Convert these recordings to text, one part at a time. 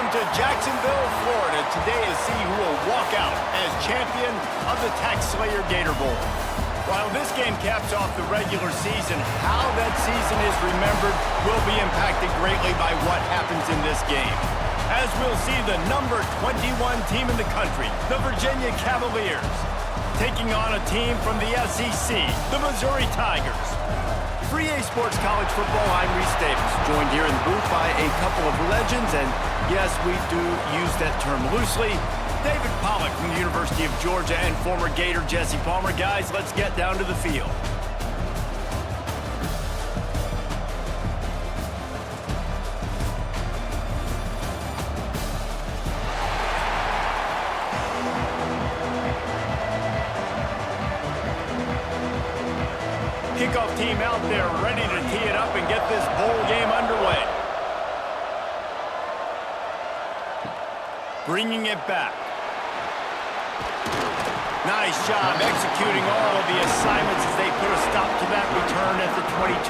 to Jacksonville, Florida today to see who will walk out as champion of the TaxSlayer Gator Bowl. While this game caps off the regular season, how that season is remembered will be impacted greatly by what happens in this game. As we'll see the number 21 team in the country, the Virginia Cavaliers, taking on a team from the SEC, the Missouri Tigers. For EA Sports College Football, I'm Reese Davis, joined here in the booth by a couple of legends, and yes, we do use that term loosely. David Pollock from the University of Georgia and former Gator Jesse Palmer. Guys, let's get down to the field. Kickoff team out there ready to tee it up and get this bowl game underway. Bringing it back. Nice job executing all of the assignments as they put a stop to that return at the 22.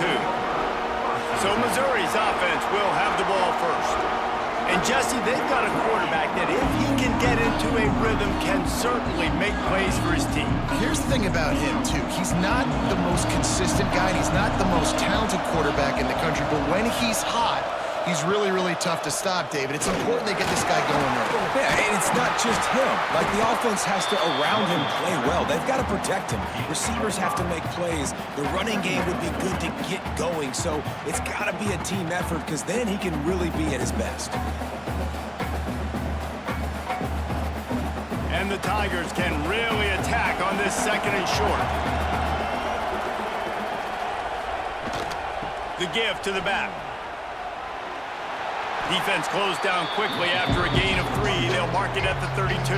So Missouri's offense will have the ball first. And Jesse, they've got a quarterback that if he can get into a rhythm can certainly make plays for his team. Here's the thing about him, too. He's not the most consistent guy, and he's not the most talented quarterback in the country, but when he's hot, he's really, really tough to stop, David. It's important they get this guy going early. Yeah, and it's not just him. Like, the offense has to, around him, play well. They've got to protect him. Receivers have to make plays. The running game would be good to get going, so it's got to be a team effort because then he can really be at his best. And the Tigers can really attack on this second and short. The give to the back. Defense closed down quickly after a gain of 3. They'll mark it at the 32.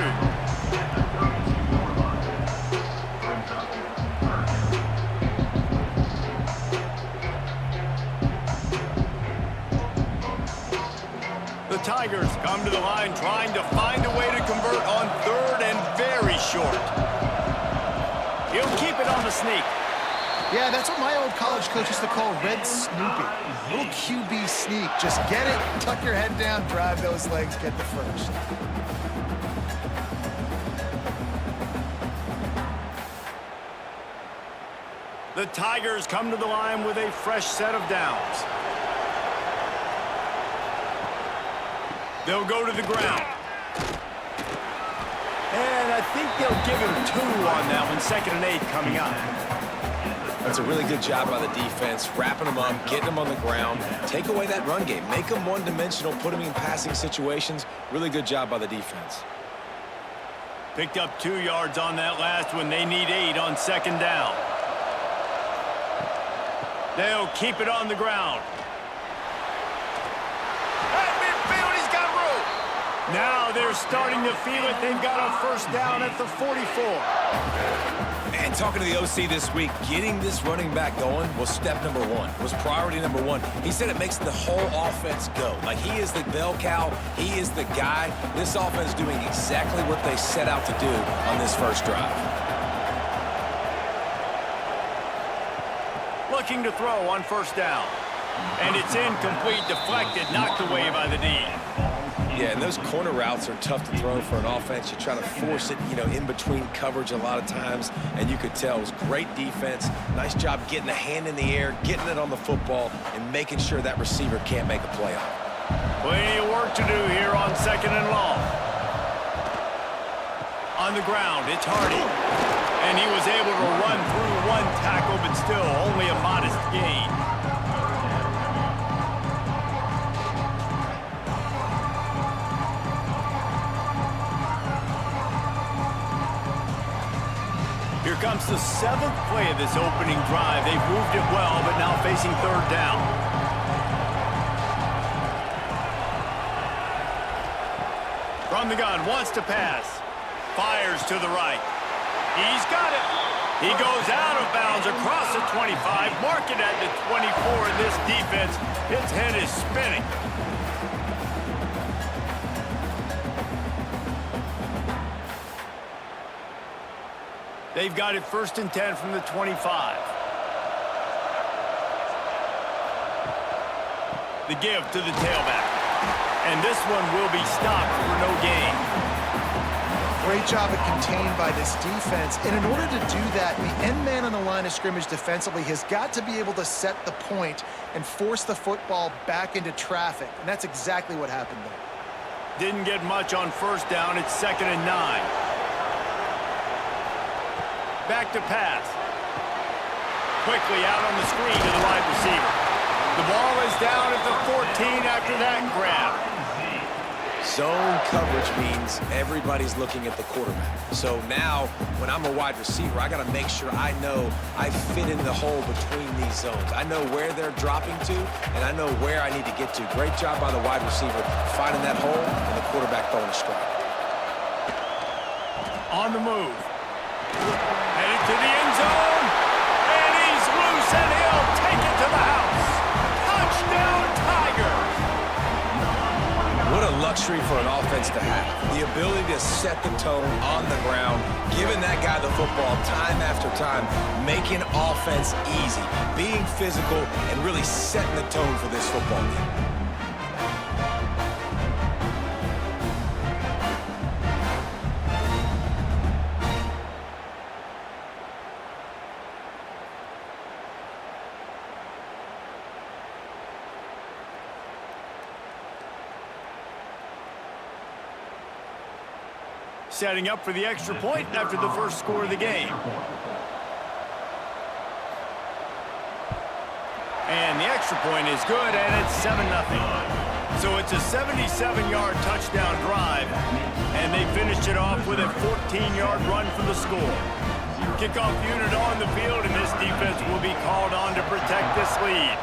The Tigers come to the line trying to find a way to convert on third and very short. He'll keep it on the sneak. Yeah, that's what my old college coach used to call red snooping. Little QB sneak. Just get it, tuck your head down, drive those legs, get the first. The Tigers come to the line with a fresh set of downs. They'll go to the ground. And I think they'll give him 2 on that one. 2nd and 8 coming up. That's a really good job by the defense, wrapping them up, getting them on the ground. Take away that run game. Make them one-dimensional, put them in passing situations. Really good job by the defense. Picked up 2 yards on that last one. They need 8 on 2nd down. They'll keep it on the ground. At midfield, he's got room. Now they're starting to feel it. They've got a first down at the 44. And talking to the OC this week, getting this running back going was step number 1, was priority number 1. He said it makes the whole offense go. Like, he is the bell cow, he is the guy. This offense is doing exactly what they set out to do on this first drive. Looking to throw on first down. And it's incomplete, deflected, knocked away by the D. Yeah, and those corner routes are tough to throw for an offense. You try to force it, you know, in between coverage a lot of times, and you could tell it was great defense. Nice job getting a hand in the air, getting it on the football, and making sure that receiver can't make a play on it. Plenty of work to do here on 2nd and long. On the ground, it's Hardy. And he was able to run through 1 tackle, but still only a modest gain. Here comes the 7th play of this opening drive. They've moved it well, but now facing 3rd down. From the gun, wants to pass. Fires to the right. He's got it. He goes out of bounds across the 25. Mark it at the 24. And this defense, its head is spinning. They've got it 1st and 10 from the 25. The give to the tailback. And this one will be stopped for no gain. Great job at contained by this defense. And in order to do that, the end man on the line of scrimmage defensively has got to be able to set the point and force the football back into traffic. And that's exactly what happened there. Didn't get much on first down. It's 2nd and 9. Back to pass. Quickly out on the screen to the wide receiver. The ball is down at the 14 after that grab. Zone coverage means everybody's looking at the quarterback. So now, when I'm a wide receiver, I got to make sure I know I fit in the hole between these zones. I know where they're dropping to, and I know where I need to get to. Great job by the wide receiver finding that hole and the quarterback throwing a strike. On the move. Headed to the end zone. And he's loose, and he'll take it to the house. Touchdown, Tigers! What a luxury for an offense to have. The ability to set the tone on the ground, giving that guy the football time after time, making offense easy, being physical, and really setting the tone for this football game. Setting up for the extra point after the first score of the game. And the extra point is good, and it's 7-0. So it's a 77-yard touchdown drive, and they finished it off with a 14-yard run for the score. Kickoff unit on the field, and this defense will be called on to protect this lead.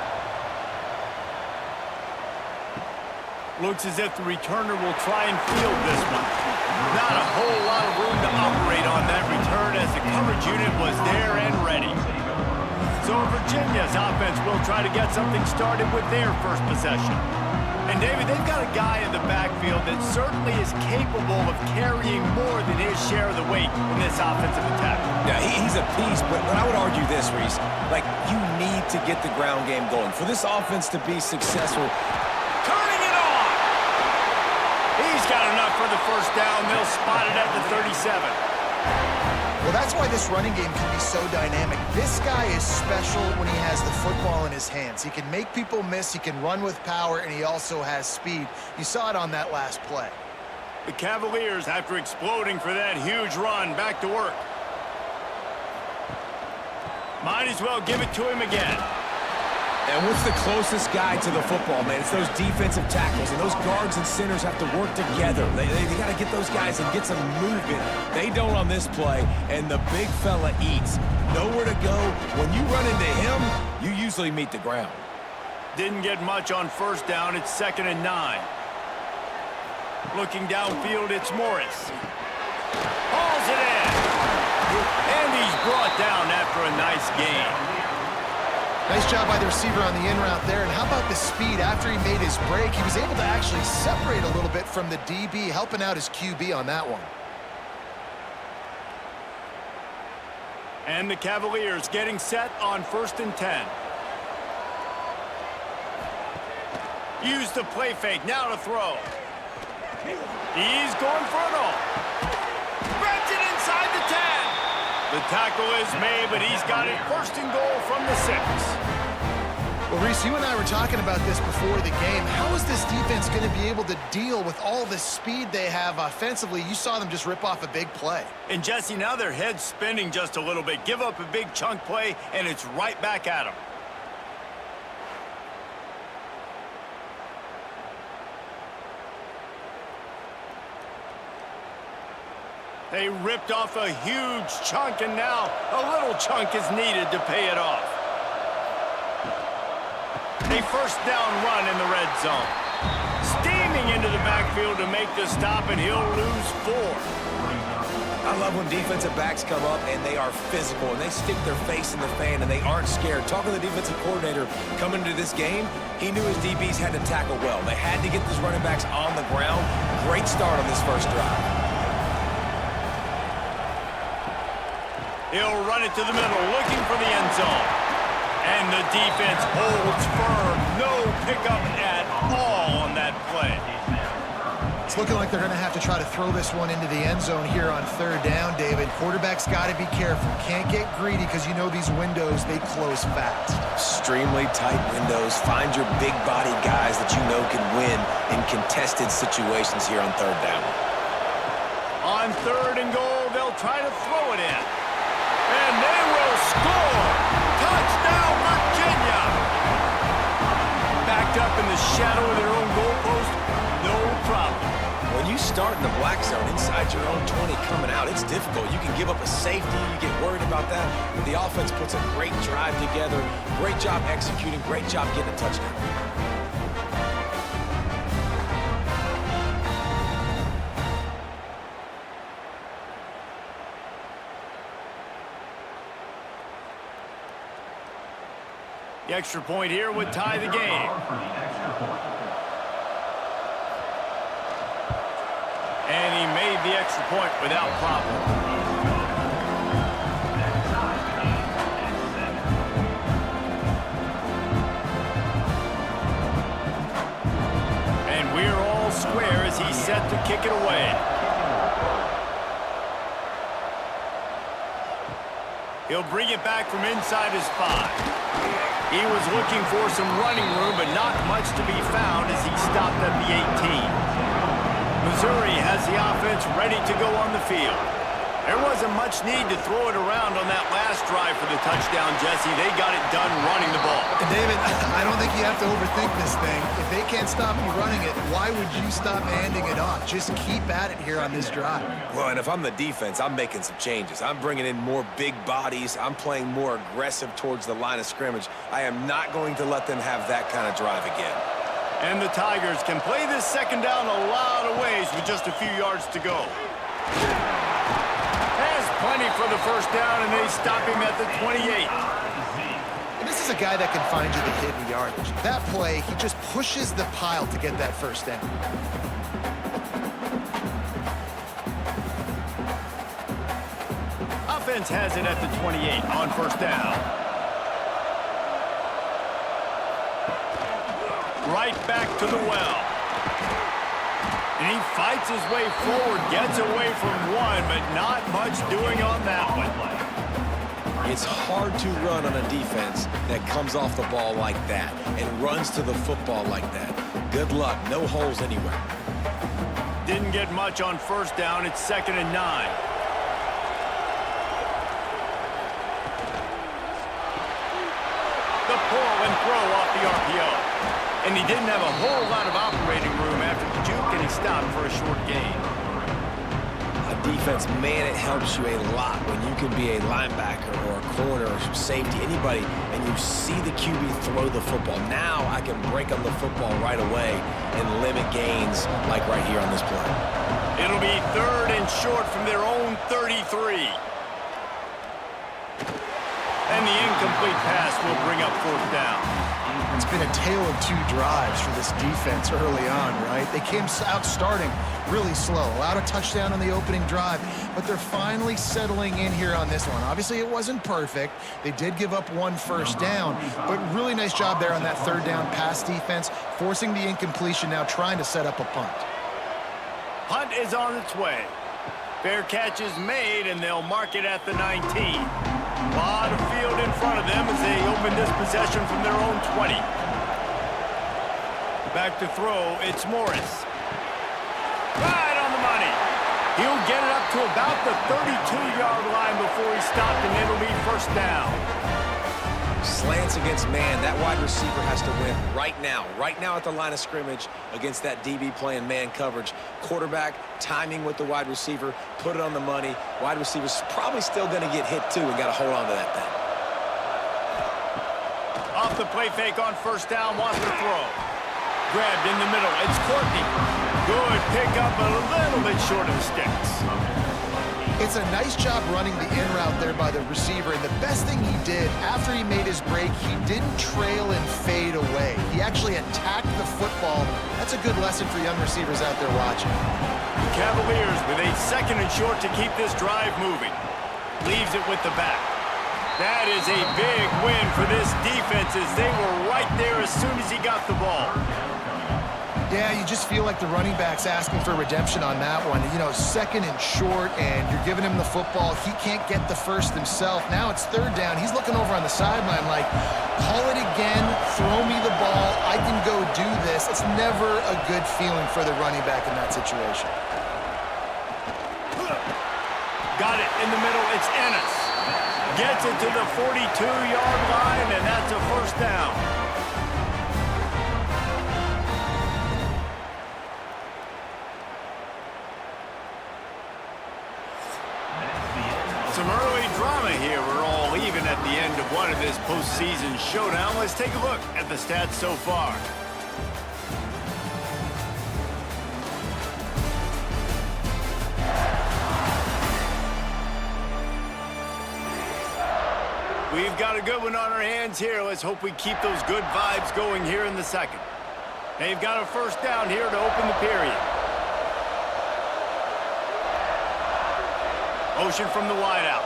Looks as if the returner will try and field this one. Not a whole lot of room to operate on that return as the coverage unit was there and ready. So Virginia's offense will try to get something started with their first possession. And David, they've got a guy in the backfield that certainly is capable of carrying more than his share of the weight in this offensive attack. Yeah, he's a piece, but I would argue this, Reese. Like, you need to get the ground game going. For this offense to be successful, turning it on! He's got enough for the first down. They'll spot it at the 37. Well, that's why this running game can be so dynamic. This guy is special when he has the football in his hands. He can make people miss, he can run with power, and he also has speed. You saw it on that last play. The Cavaliers, after exploding for that huge run, back to work. Might as well give it to him again. And what's the closest guy to the football, man? It's those defensive tackles, and those guards and centers have to work together. They got to get those guys and get some movement. They don't on this play, and the big fella eats. Nowhere to go. When you run into him, you usually meet the ground. Didn't get much on first down. It's 2nd and 9. Looking downfield, it's Morris. Hauls it in. And he's brought down after a nice gain. Nice job by the receiver on the in route there. And how about the speed? After he made his break, he was able to actually separate a little bit from the DB, helping out his QB on that one. And the Cavaliers getting set on 1st and 10. Use the play fake, now to throw. He's going for it all. Grabs it inside the 10. The tackle is made, but he's got it 1st and goal from the 6. Well, Reese, you and I were talking about this before the game. How is this defense going to be able to deal with all the speed they have offensively? You saw them just rip off a big play. And Jesse, now their head's spinning just a little bit. Give up a big chunk play, and it's right back at them. They ripped off a huge chunk, and now a little chunk is needed to pay it off. A first down run in the red zone. Steaming into the backfield to make the stop, and he'll lose 4. I love when defensive backs come up and they are physical and they stick their face in the fan and they aren't scared. Talking to the defensive coordinator coming into this game, he knew his DBs had to tackle well. They had to get these running backs on the ground. Great start on this first drive. He'll run it to the middle, looking for the end zone. And the defense holds firm. No pickup at all on that play. It's looking like they're going to have to try to throw this one into the end zone here on third down, David. Quarterback's got to be careful. Can't get greedy because you know these windows, they close fast. Extremely tight windows. Find your big body guys that you know can win in contested situations here on third down. On third and goal, they'll try to throw it in. And they will score! Touchdown, Virginia! Backed up in the shadow of their own goalpost, no problem. When you start in the black zone inside your own 20 coming out, it's difficult. You can give up a safety. You get worried about that. But the offense puts a great drive together. Great job executing. Great job getting a touchdown. The extra point here would tie the game. And he made the extra point without problem. And we're all square as he's set to kick it away. He'll bring it back from inside his 5. He was looking for some running room, but not much to be found as he stopped at the 18. Missouri has the offense ready to go on the field. There wasn't much need to throw it around on that last drive for the touchdown, Jesse. They got it done running the ball. And David, I don't think you have to overthink this thing. If they can't stop you running it, why would you stop handing it off? Just keep at it here on this drive. Well, and if I'm the defense, I'm making some changes. I'm bringing in more big bodies. I'm playing more aggressive towards the line of scrimmage. I am not going to let them have that kind of drive again. And the Tigers can play this second down a lot of ways with just a few yards to go. Has plenty for the first down, and they stop him at the 28. And this is a guy that can find you the hidden yardage. That play, he just pushes the pile to get that first down. Offense has it at the 28 on first down. Right back to the well. And he fights his way forward, gets away from one, but not much doing on that one. It's hard to run on a defense that comes off the ball like that and runs to the football like that. Good luck. No holes anywhere. Didn't get much on first down. It's 2nd and 9. The pull and throw off the RPO. And he didn't have a whole lot of operating room after the juke, and he stopped for a short gain. A defense, man, it helps you a lot when you can be a linebacker or a corner or safety, anybody, and you see the QB throw the football. Now I can break on the football right away and limit gains like right here on this play. It'll be 3rd and short from their own 33. And the incomplete pass will bring up 4th down. It's been a tale of 2 drives for this defense early on, right? They came out starting really slow, allowed a touchdown on the opening drive, but they're finally settling in here on this one. Obviously, it wasn't perfect. They did give up 1 first down, but really nice job there on that 3rd down pass defense, forcing the incompletion, now trying to set up a punt. Punt is on its way. Fair catch is made, and they'll mark it at the 19. A lot of field in front of them as they open this possession from their own 20. Back to throw, it's Morris. Right on the money. He'll get it up to about the 32-yard line before he stopped, and it'll be 1st down. Slants against man, that wide receiver has to win right now at the line of scrimmage against that DB playing man coverage. Quarterback, timing with the wide receiver, put it on the money. Wide receiver's probably still going to get hit too and got to hold on to that thing. Off the play fake on 1st down, wants to throw. Grabbed in the middle, it's Courtney. Good pickup, a little bit short of the sticks. It's a nice job running the in route there by the receiver, and the best thing he did after he made his break, he didn't trail and fade away. He actually attacked the football. That's a good lesson for young receivers out there watching. The Cavaliers with a 2nd and short to keep this drive moving. Leaves it with the back. That is a big win for this defense as they were right there as soon as he got the ball. Yeah, you just feel like the running back's asking for redemption on that one. You know, 2nd and short, and you're giving him the football. He can't get the first himself. Now it's 3rd down. He's looking over on the sideline like, call it again, throw me the ball, I can go do this. It's never a good feeling for the running back in that situation. Got it in the middle. It's Ennis. Gets it to the 42-yard line, and that's a 1st down. Some early drama here. We're all even at the end of one of this postseason showdown. Let's take a look at the stats so far. We've got a good one on our hands here. Let's hope we keep those good vibes going here in the 2nd. They've got a 1st down here to open the period. Motion from the wideout.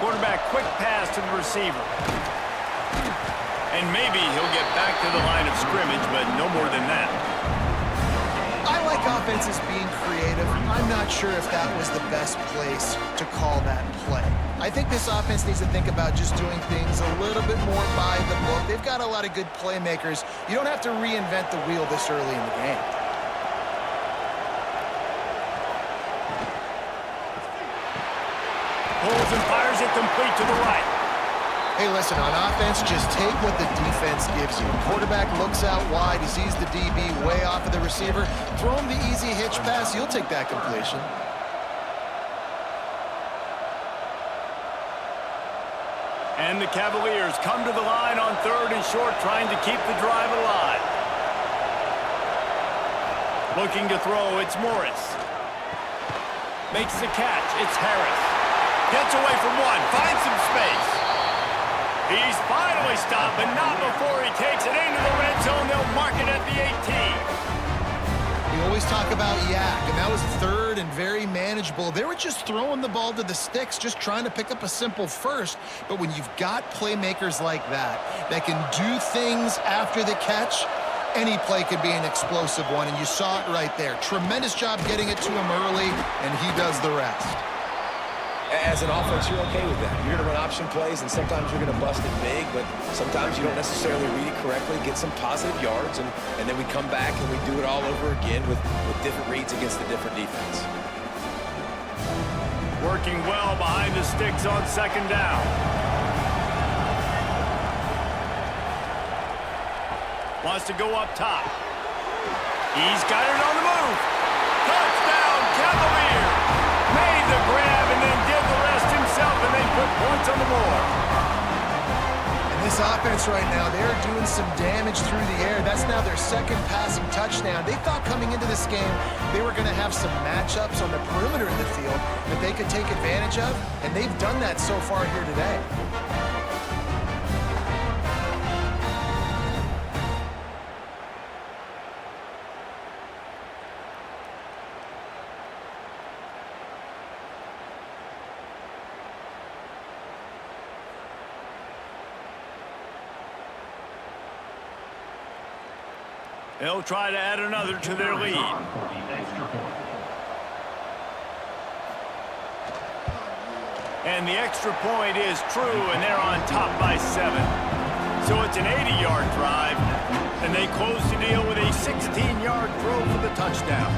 Quarterback, quick pass to the receiver. And maybe he'll get back to the line of scrimmage, but no more than that. I like offenses being creative. I'm not sure if that was the best place to call that play. I think this offense needs to think about just doing things a little bit more by the book. They've got a lot of good playmakers. You don't have to reinvent the wheel this early in the game. Pulls and fires it complete to the right. Hey, listen, on offense, just take what the defense gives you. Quarterback looks out wide. He sees the DB way off of the receiver. Throw him the easy hitch pass. You'll take that completion. And the Cavaliers come to the line on 3rd and short, trying to keep the drive alive. Looking to throw, it's Morris. Makes the catch, it's Harris. Gets away from one, finds some space. He's finally stopped, but not before he takes it into the red zone. They'll mark it at the 18. We always talk about yak, and that was 3rd and very manageable. They were just throwing the ball to the sticks, just trying to pick up a simple 1st. But when you've got playmakers like that can do things after the catch, any play could be an explosive one, and you saw it right there. Tremendous job getting it to him early, and he does the rest. As an offense, you're okay with that. You're going to run option plays, and sometimes you're going to bust it big, but sometimes you don't necessarily read it correctly, get some positive yards, and then we come back and we do it all over again with different reads against the different defense. Working well behind the sticks on 2nd down. Wants to go up top. He's got it on the move. Touchdown, Cavaliers. Made the grab and then did the rest himself, and they put points on the board. And this offense right now, they're doing some damage through the air. That's now their 2nd passing touchdown. They thought coming into this game they were going to have some matchups on the perimeter of the field that they could take advantage of, and they've done that so far here today. They'll try to add another to their lead. And the extra point is true, and they're on top by 7. So it's an 80-yard drive, and they close the deal with a 16-yard throw for the touchdown.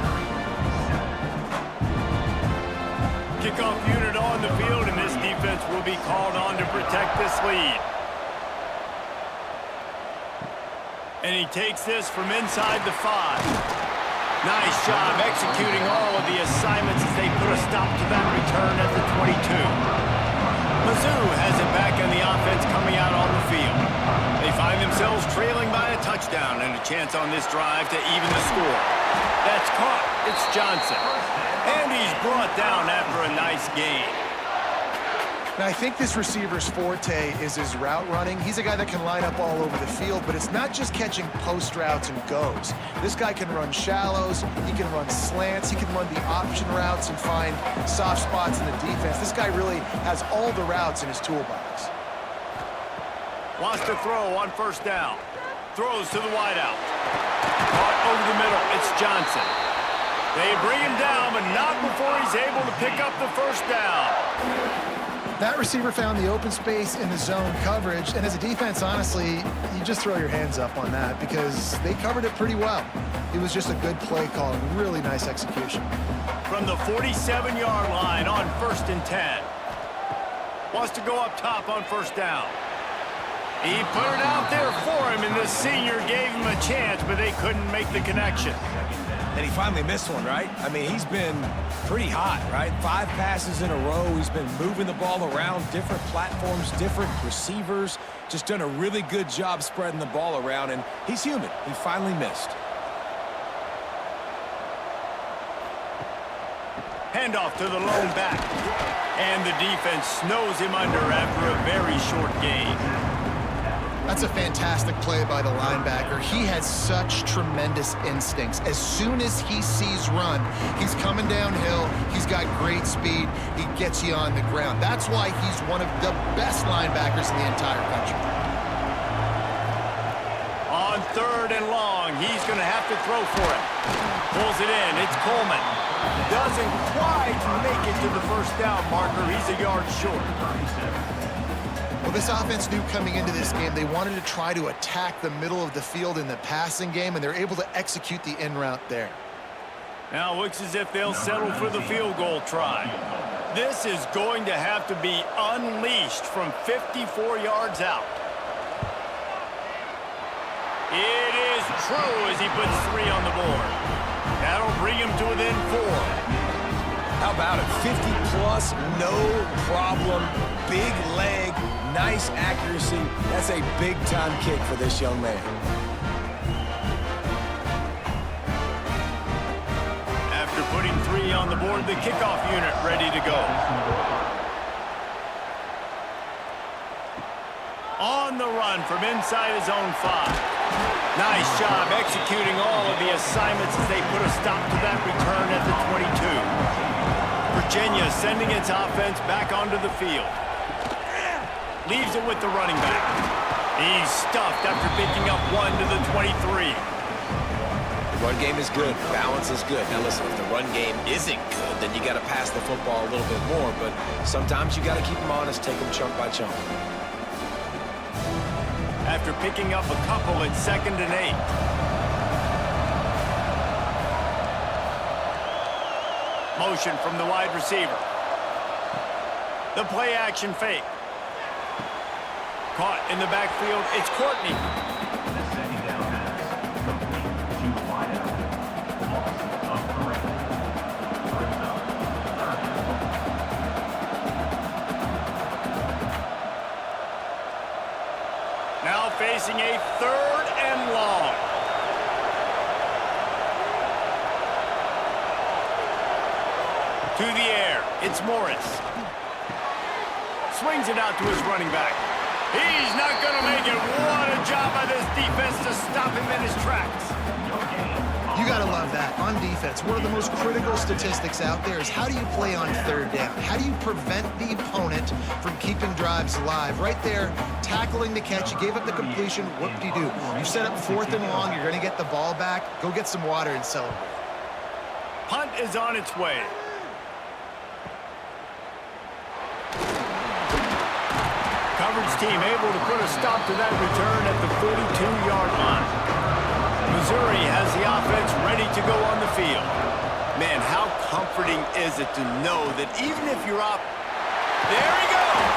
Kickoff unit on the field, and this defense will be called on to protect this lead. And he takes this from inside the 5. Nice job executing all of the assignments as they put a stop to that return at the 22. Mizzou has it back in the offense coming out on the field. They find themselves trailing by a touchdown and a chance on this drive to even the score. That's caught. It's Johnson. And he's brought down after a nice gain. Now, I think this receiver's forte is his route running. He's a guy that can line up all over the field, but it's not just catching post routes and goes. This guy can run shallows, he can run slants, he can run the option routes and find soft spots in the defense. This guy really has all the routes in his toolbox. Wants to throw on 1st down. Throws to the wideout. Caught over the middle. It's Johnson. They bring him down, but not before he's able to pick up the first down. That receiver found the open space in the zone coverage, and as a defense, honestly, you just throw your hands up on that because they covered it pretty well. It was just a good play call and really nice execution. From the 47-yard line on 1st and 10. Wants to go up top on first down. He put it out there for him, and the senior gave him a chance, but they couldn't make the connection. And he finally missed one, right? I mean, he's been pretty hot, right? 5 passes in a row. He's been moving the ball around, different platforms, different receivers. Just done a really good job spreading the ball around, and he's human. He finally missed. Handoff to the lone back. And the defense snows him under after a very short gain. That's a fantastic play by the linebacker. He has such tremendous instincts. As soon as he sees run, he's coming downhill. He's got great speed. He gets you on the ground. That's why he's one of the best linebackers in the entire country. On 3rd and long, he's going to have to throw for it. Pulls it in. It's Coleman. Doesn't quite make it to the first down marker. He's a yard short. Well, this offense knew coming into this game they wanted to try to attack the middle of the field in the passing game, and they're able to execute the in route there. Now it looks as if they'll settle for the field goal try. This is going to have to be unleashed from 54 yards out. It is true as he puts 3 on the board. That'll bring him to within 4. How about it? 50-plus, no problem. Big leg, nice accuracy. That's a big-time kick for this young man. After putting 3 on the board, the kickoff unit ready to go. On the run from inside his own 5. Nice job executing all of the assignments as they put a stop to that return at the 22. Virginia sending its offense back onto the field. Leaves it with the running back. He's stuffed after picking up 1 to the 23. The run game is good. Balance is good. Now listen, if the run game isn't good, then you got to pass the football a little bit more. But sometimes you got to keep them honest, take them chunk by chunk. After picking up a couple at 2nd and 8. Motion from the wide receiver. The play action fake. Caught in the backfield. It's Courtney. Now facing a 3rd and long. To the air, it's Morris. Swings it out to his running back. He's not going to make it. What a job by this defense to stop him in his tracks. You got to love that. On defense, one of the most critical statistics out there is how do you play on 3rd down? How do you prevent the opponent from keeping drives alive? Right there, tackling the catch. You gave up the completion. Whoop-de-doo. You set up 4th and long. You're going to get the ball back. Go get some water and celebrate. Punt is on its way. Coverage team able to put a stop to that return at the 42-yard line. Missouri has the offense ready to go on the field. Man, how comforting is it to know that even if you're up, there he goes!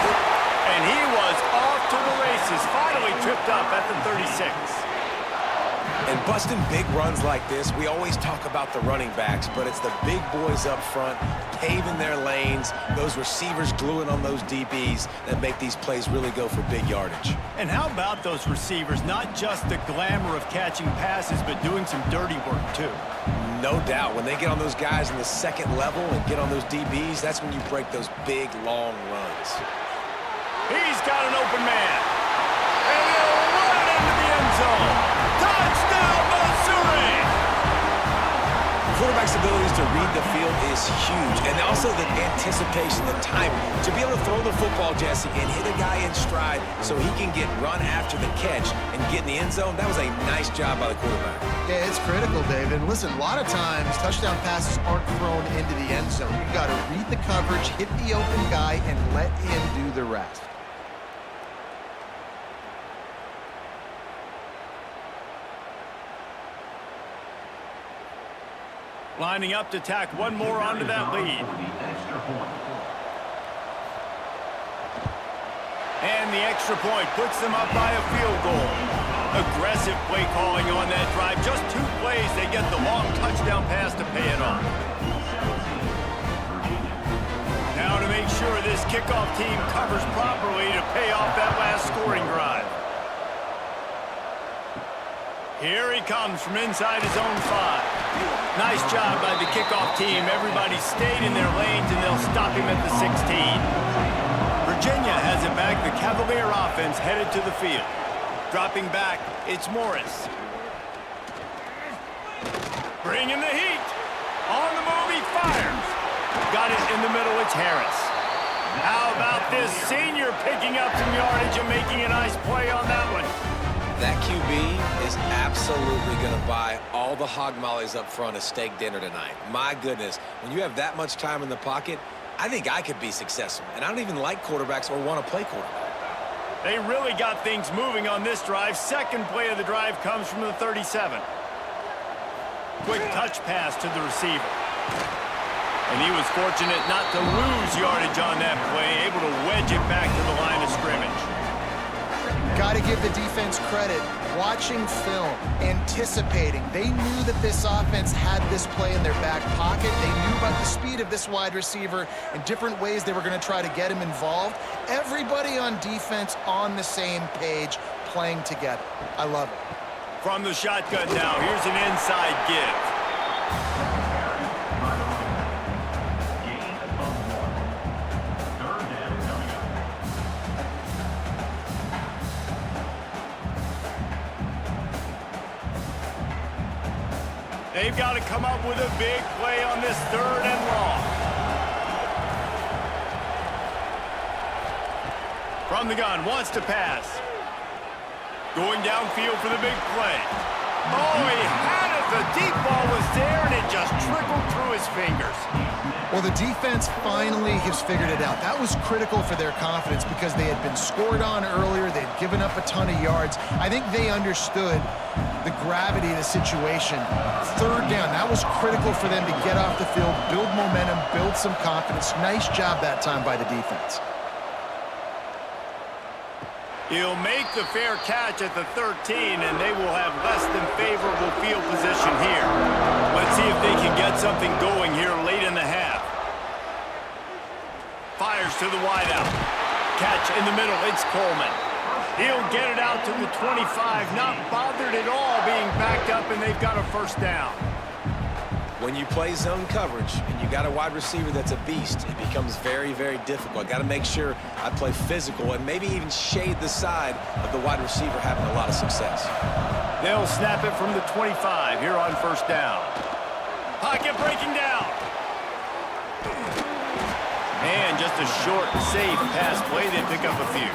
And he was off to the races, finally tripped up at the 36. And busting big runs like this, we always talk about the running backs, but it's the big boys up front, paving their lanes, those receivers gluing on those DBs that make these plays really go for big yardage. And how about those receivers? Not just the glamour of catching passes, but doing some dirty work, too. No doubt. When they get on those guys in the 2nd level and get on those DBs, that's when you break those big, long runs. He's got an open man. And he'll run it into the end zone. Touchdown, Missouri! Quarterback's the abilities to read the field is huge. And also the anticipation, the timing. To be able to throw the football, Jesse, and hit a guy in stride so he can get run after the catch and get in the end zone, that was a nice job by the quarterback. Yeah, it's critical, David. And listen, a lot of times touchdown passes aren't thrown into the end zone. You got to read the coverage, hit the open guy, and let him do the rest. Lining up to tack one more onto that lead. And the extra point puts them up by a field goal. Aggressive play calling on that drive. Just 2 plays, they get the long touchdown pass to pay it off. Now to make sure this kickoff team covers properly to pay off that last scoring drive. Here he comes from inside his own 5. Nice job by the kickoff team. Everybody stayed in their lanes, and they'll stop him at the 16. Virginia has it back. The Cavalier offense headed to the field. Dropping back, it's Morris. Bringing the heat. On the move, he fires. Got it in the middle, it's Harris. How about this senior picking up some yardage and making a nice play on that one? That QB is absolutely going to buy all the hog mollies up front of steak dinner tonight. My goodness, when you have that much time in the pocket, I think I could be successful. And I don't even like quarterbacks or want to play quarterback. They really got things moving on this drive. Second play of the drive comes from the 37. Quick touch pass to the receiver. And he was fortunate not to lose yardage on that play, able to wedge it back to the line of scrimmage. Got to give the defense credit. Watching film, anticipating. They knew that this offense had this play in their back pocket. They knew about the speed of this wide receiver and different ways they were going to try to get him involved. Everybody on defense on the same page, playing together. I love it. From the shotgun now, here's an inside give. They've got to come up with a big play on this 3rd and long. From the gun, wants to pass. Going downfield for the big play. Oh, he had it. The deep ball was there, and it just trickled through his fingers. Well, the defense finally has figured it out. That was critical for their confidence because they had been scored on earlier. They'd given up a ton of yards. I think they understood the gravity of the situation. 3rd down, that was critical for them to get off the field, build momentum, build some confidence. Nice job that time by the defense. He'll make the fair catch at the 13, and they will have less than favorable field position here. Let's see if they can get something going here late in the half. Fires to the wideout. Catch in the middle, it's Coleman. He'll get it out to the 25, not bothered at all being backed up, and they've got a 1st down. When you play zone coverage and you got a wide receiver that's a beast, it becomes very, very difficult. Got to make sure I play physical and maybe even shade the side of the wide receiver having a lot of success. They'll snap it from the 25 here on 1st down. Pocket breaking down. And just a short, safe pass play. They pick up a few.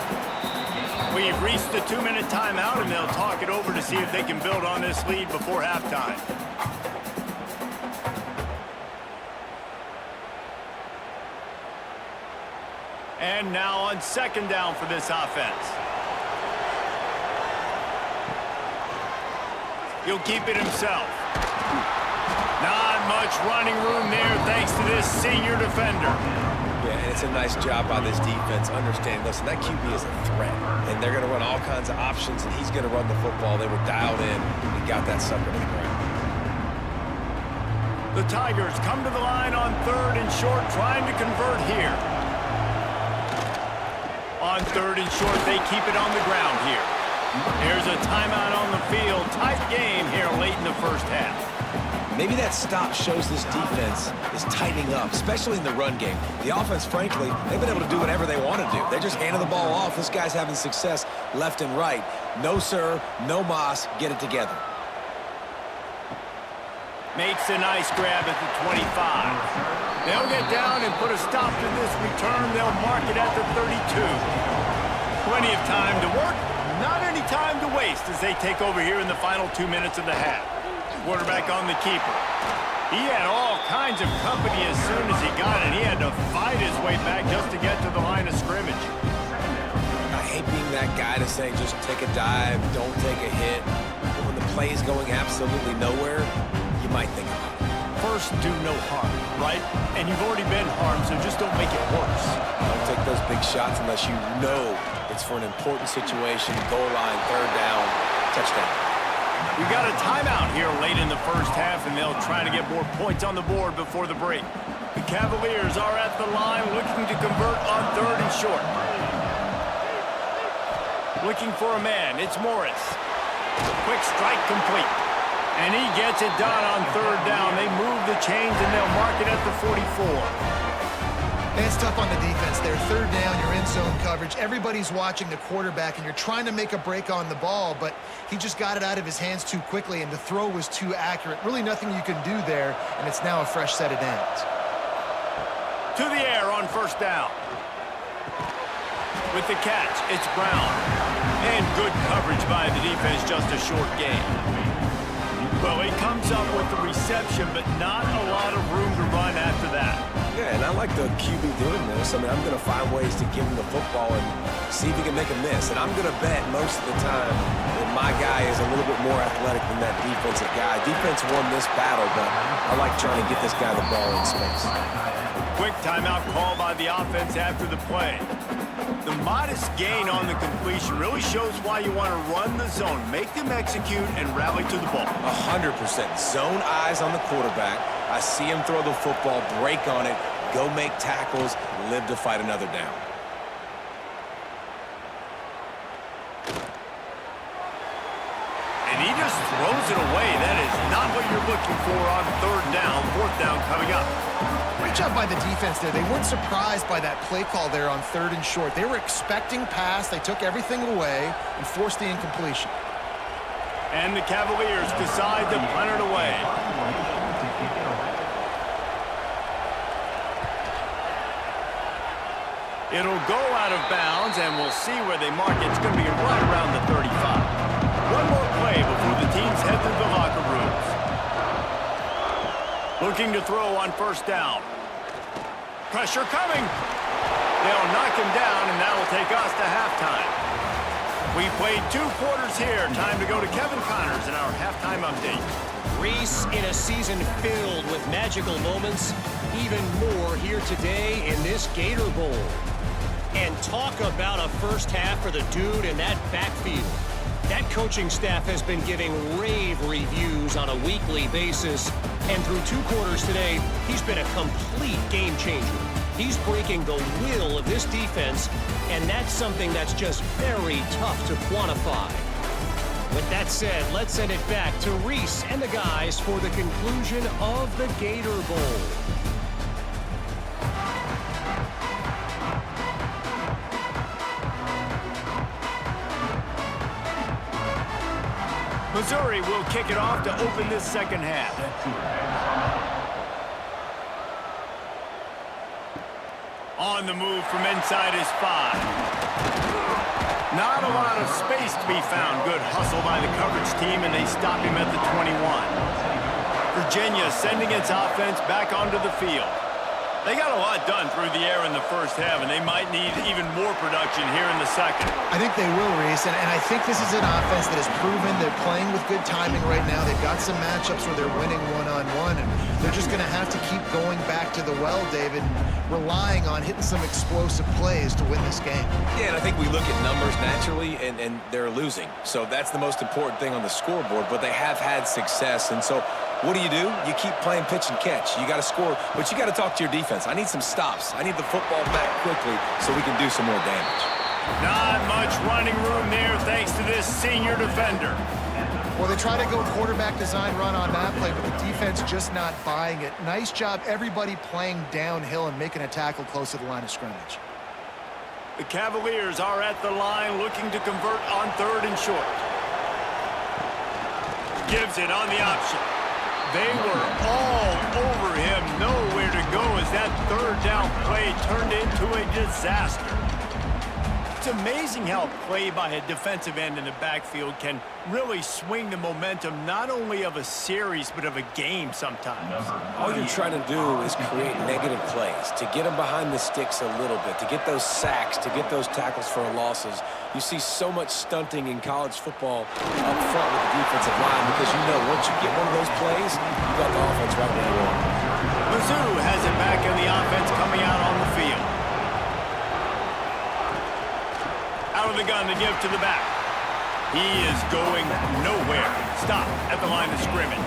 We've reached the 2-minute timeout, and they'll talk it over to see if they can build on this lead before halftime. And now on 2nd down for this offense. He'll keep it himself. Not much running room there thanks to this senior defender. Yeah, and it's a nice job by this defense. Understanding, listen, that QB is a threat, and they're going to run all kinds of options, and he's going to run the football. They were dialed in and got that sucker to the ground. The Tigers come to the line on 3rd and short, trying to convert here. On 3rd and short, they keep it on the ground here. There's a timeout on the field. Tight game here late in the 1st half. Maybe that stop shows this defense is tightening up, especially in the run game. The offense, frankly, they've been able to do whatever they want to do. They're just handing the ball off. This guy's having success left and right. No, sir, no mas, get it together. Makes a nice grab at the 25. They'll get down and put a stop to this return. They'll mark it at the 32. Plenty of time to work, not any time to waste as they take over here in the final 2 minutes of the half. Quarterback on the keeper. He had all kinds of company as soon as he got it. He had to fight his way back just to get to the line of scrimmage. I hate being that guy to say just take a dive, don't take a hit. But when the play is going absolutely nowhere, you might think about it. First, do no harm, right? And you've already been harmed, so just don't make it worse. Don't take those big shots unless you know it's for an important situation, goal line, third down, touchdown. We got a timeout here late in the first half, and they'll try to get more points on the board before the break. The Cavaliers are at the line looking to convert on 3rd and short. Looking for a man, it's Morris. Quick strike complete. And he gets it done on 3rd down. They move the chains, and they'll mark it at the 44. It's tough on the defense there. 3rd down, you're in zone coverage. Everybody's watching the quarterback, and you're trying to make a break on the ball, but he just got it out of his hands too quickly, and the throw was too accurate. Really nothing you can do there, and it's now a fresh set of downs. To the air on 1st down. With the catch, it's Brown. And good coverage by the defense, just a short gain. Well, he comes up with the reception, but not a lot of room to run after that. Yeah, and I like the QB doing this. I mean, I'm going to find ways to give him the football and see if he can make a miss. And I'm going to bet most of the time that my guy is a little bit more athletic than that defensive guy. Defense won this battle, but I like trying to get this guy the ball in space. Quick timeout call by the offense after the play. The modest gain on the completion really shows why you want to run the zone, make them execute, and rally to the ball. 100%. Zone eyes on the quarterback. I see him throw the football, break on it, go make tackles, live to fight another down. And he just throws it away. That is not what you're looking for on 3rd down, 4th down coming up. Great job by the defense there. They weren't surprised by that play call there on 3rd and short. They were expecting pass. They took everything away and forced the incompletion. And the Cavaliers decide to punt it away. It'll go out of bounds, and we'll see where they mark it. It's going to be right around the 35. One more play before the teams head to the locker rooms. Looking to throw on 1st down. Pressure coming. They'll knock him down, and that will take us to halftime. We played 2 quarters here. Time to go to Kevin Connors in our halftime update. Reese, in a season filled with magical moments, even more here today in this Gator Bowl. And talk about a first half for the dude in that backfield. That coaching staff has been giving rave reviews on a weekly basis. And through 2 quarters today, he's been a complete game changer. He's breaking the will of this defense, and that's something that's just very tough to quantify. With that said, let's send it back to Reese and the guys for the conclusion of the Gator Bowl. Missouri will kick it off to open this second half. On the move from inside his 5. Not a lot of space to be found. Good hustle by the coverage team, and they stop him at the 21. Virginia sending its offense back onto the field. They got a lot done through the air in the first half, and they might need even more production here in the second. I think they will, Reese, and I think this is an offense that has proven they're playing with good timing right now. They've got some matchups where they're winning one-on-one, and they're just going to have to keep going back to the well, David, relying on hitting some explosive plays to win this game. Yeah, and I think we look at numbers naturally, and they're losing. So that's the most important thing on the scoreboard, but they have had success, and so what do? You keep playing pitch and catch. You got to score, but you got to talk to your defense. I need some stops. I need the football back quickly so we can do some more damage. Not much running room there thanks to this senior defender. Well, they try to go quarterback design run on that play, but the defense just not buying it. Nice job, everybody playing downhill and making a tackle close to the line of scrimmage. The Cavaliers are at the line looking to convert on 3rd and short. Gives it on the option. They were all over him, nowhere to go as that third down play turned into a disaster. It's amazing how a play by a defensive end in the backfield can really swing the momentum not only of a series but of a game sometimes. All you're trying to do is create negative plays, to get them behind the sticks a little bit, to get those sacks, to get those tackles for losses. You see so much stunting in college football up front with the defensive line because you know once you get one of those plays, you got the offense right where you want. Mizzou has it back in the offense coming out on the field. Out of the gun to give to the back. He is going nowhere. Stop at the line of scrimmage.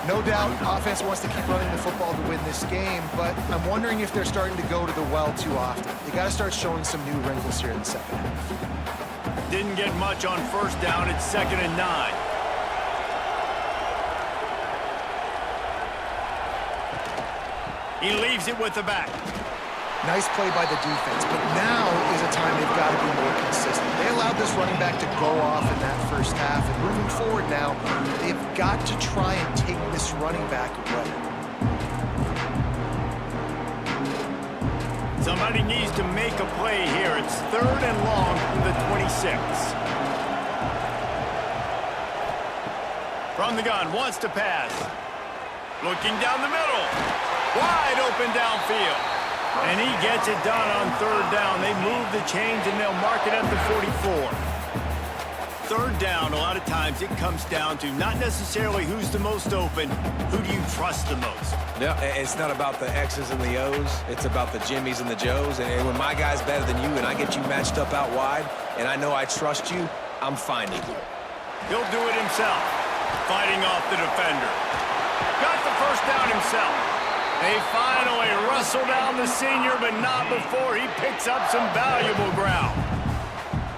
No doubt, offense wants to keep running the football to win this game, but I'm wondering if they're starting to go to the well too often. They got to start showing some new wrinkles here in the second half. Didn't get much on first down. It's 2nd and 9. He leaves it with the back. Nice play by the defense, but now is a time they've got to be more consistent. They allowed this running back to go off in that first half, and moving forward now, they've got to try and take this running back away. Somebody needs to make a play here. It's 3rd and long from the 26. From the gun, wants to pass. Looking down the middle. Wide open downfield. And he gets it done on 3rd down. They move the chains, and they'll mark it at the 44. 3rd down, a lot of times it comes down to not necessarily who's the most open, who do you trust the most? Yeah, it's not about the X's and the O's. It's about the Jimmys and the Joes. And when my guy's better than you and I get you matched up out wide, and I know I trust you, I'm finding you. He'll do it himself, fighting off the defender. Got the first down himself. They finally wrestle down the senior, but not before he picks up some valuable ground.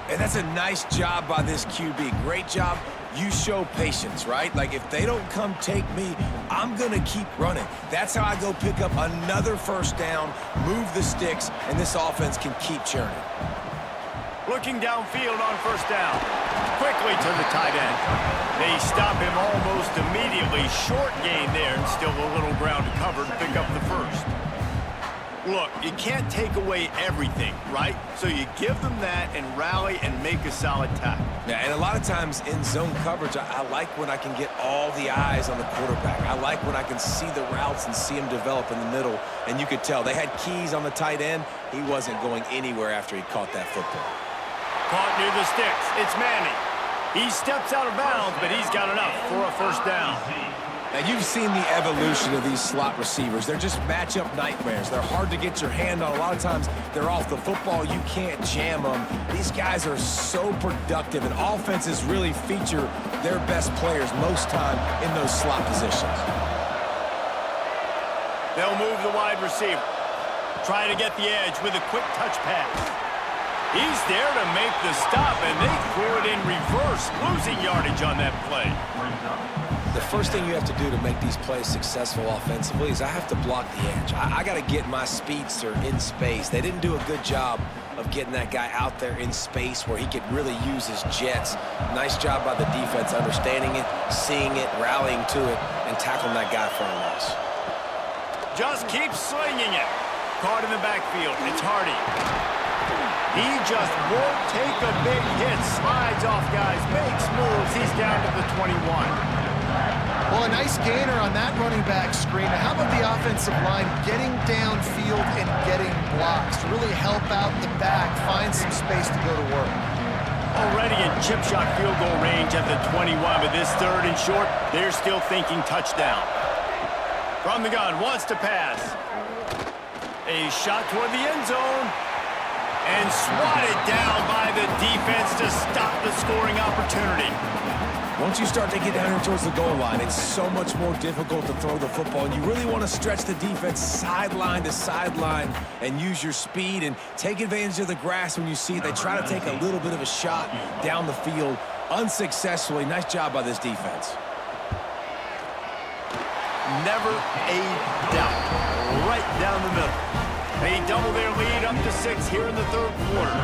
And that's a nice job by this QB. Great job. You show patience, right? Like, if they don't come take me, I'm going to keep running. That's how I go pick up another first down, move the sticks, and this offense can keep churning. Looking downfield on first down. Quickly to the tight end. They stop him almost immediately. Short gain there, and still a little ground to cover to pick up the first. Look, you can't take away everything, right? So you give them that and rally and make a solid tackle. Yeah, and a lot of times in zone coverage, I like when I can get all the eyes on the quarterback. I like when I can see the routes and see him develop in the middle. And you could tell they had keys on the tight end. He wasn't going anywhere after he caught that football. Caught near the sticks. It's Manning. He steps out of bounds, but he's got enough for a first down. Now, you've seen the evolution of these slot receivers. They're just matchup nightmares. They're hard to get your hand on. A lot of times, they're off the football. You can't jam them. These guys are so productive, and offenses really feature their best players most time in those slot positions. They'll move the wide receiver. Try to get the edge with a quick touch pass. He's there to make the stop, and they threw it in reverse, losing yardage on that play. The first thing you have to do to make these plays successful offensively is I have to block the edge. I got to get my speedster in space. They didn't do a good job of getting that guy out there in space where he could really use his jets. Nice job by the defense understanding it, seeing it, rallying to it, and tackling that guy for a loss. Just keeps slinging it. Caught in the backfield. It's Hardy. He just won't take a big hit. Slides off guys, makes moves. He's down to the 21. Well, a nice gainer on that running back screen. Now, how about the offensive line getting downfield and getting blocks to really help out the back, find some space to go to work? Already in chip shot field goal range at the 21, but this 3rd and short, they're still thinking touchdown. From the gun, wants to pass. A shot toward the end zone. And swatted down by the defense to stop the scoring opportunity. Once you start to get down here towards the goal line, it's so much more difficult to throw the football. And you really want to stretch the defense sideline to sideline and use your speed and take advantage of the grass when you see it. They try to take a little bit of a shot down the field unsuccessfully. Nice job by this defense. Never a doubt. Right down the middle. They double their lead up to 6 here in the 3rd quarter.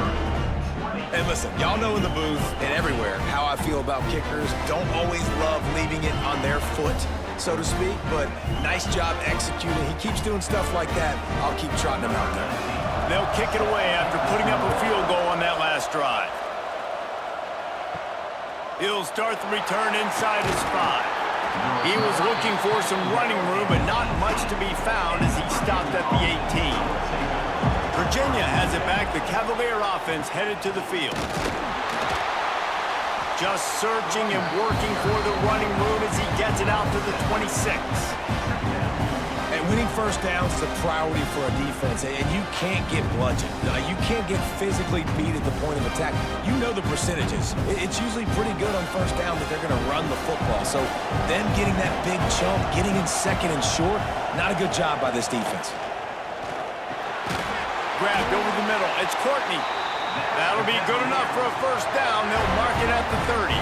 And listen, y'all know in the booth and everywhere how I feel know about kickers. Don't always love leaving it on their foot, so to speak, but nice job executing. He keeps doing stuff like that. I'll keep trotting him out there. They'll kick it away after putting up a field goal on that last drive. He'll start the return inside his 5. He was looking for some running room, but not much to be found as he stopped at the 18. Virginia has it back. The Cavalier offense headed to the field. Just searching and working for the running room as he gets it out to the 26. And winning first downs is a priority for a defense, and you can't get bludgeoned. You can't get physically beat at the point of attack. You know the percentages. It's usually pretty good on first down that they're going to run the football. So them getting that big chunk, getting in second and short, not a good job by this defense. Grabbed over the middle. It's Courtney. That'll be good enough for a first down. They'll mark it at the 30.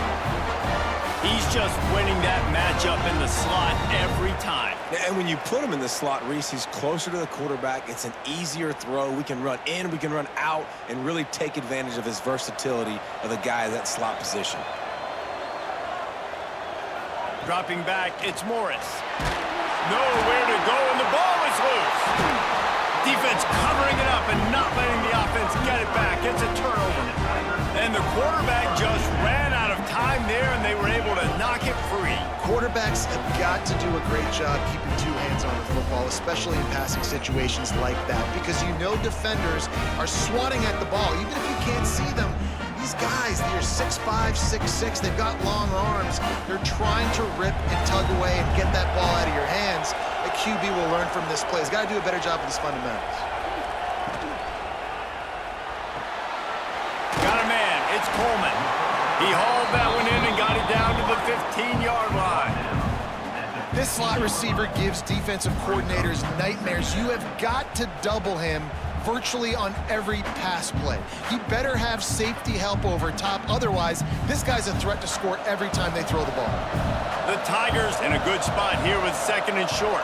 He's just winning that matchup in the slot every time. And when you put him in the slot, Reese, he's closer to the quarterback. It's an easier throw. We can run in, we can run out, and really take advantage of his versatility of the guy at that slot position. Dropping back, it's Morris. Nowhere to go, and the ball is loose. Defense covering it up and not letting the offense get it back. It's a turnover. And the quarterback just ran out of time there, and they were able to knock it free. Quarterbacks have got to do a great job keeping 2 hands on the football, especially in passing situations like that, because you know defenders are swatting at the ball. Even if you can't see them, these guys, they're 6'5", 6'6", they've got long arms. They're trying to rip and tug away and get that ball out of your hands. A QB will learn from this play. He's got to do a better job with his fundamentals. Got a man. It's Coleman. He hauled that one in and got it down to the 15-yard line. This slot receiver gives defensive coordinators nightmares. You have got to double him virtually on every pass play. He better have safety help over top. Otherwise, this guy's a threat to score every time they throw the ball. The Tigers in a good spot here with second and short.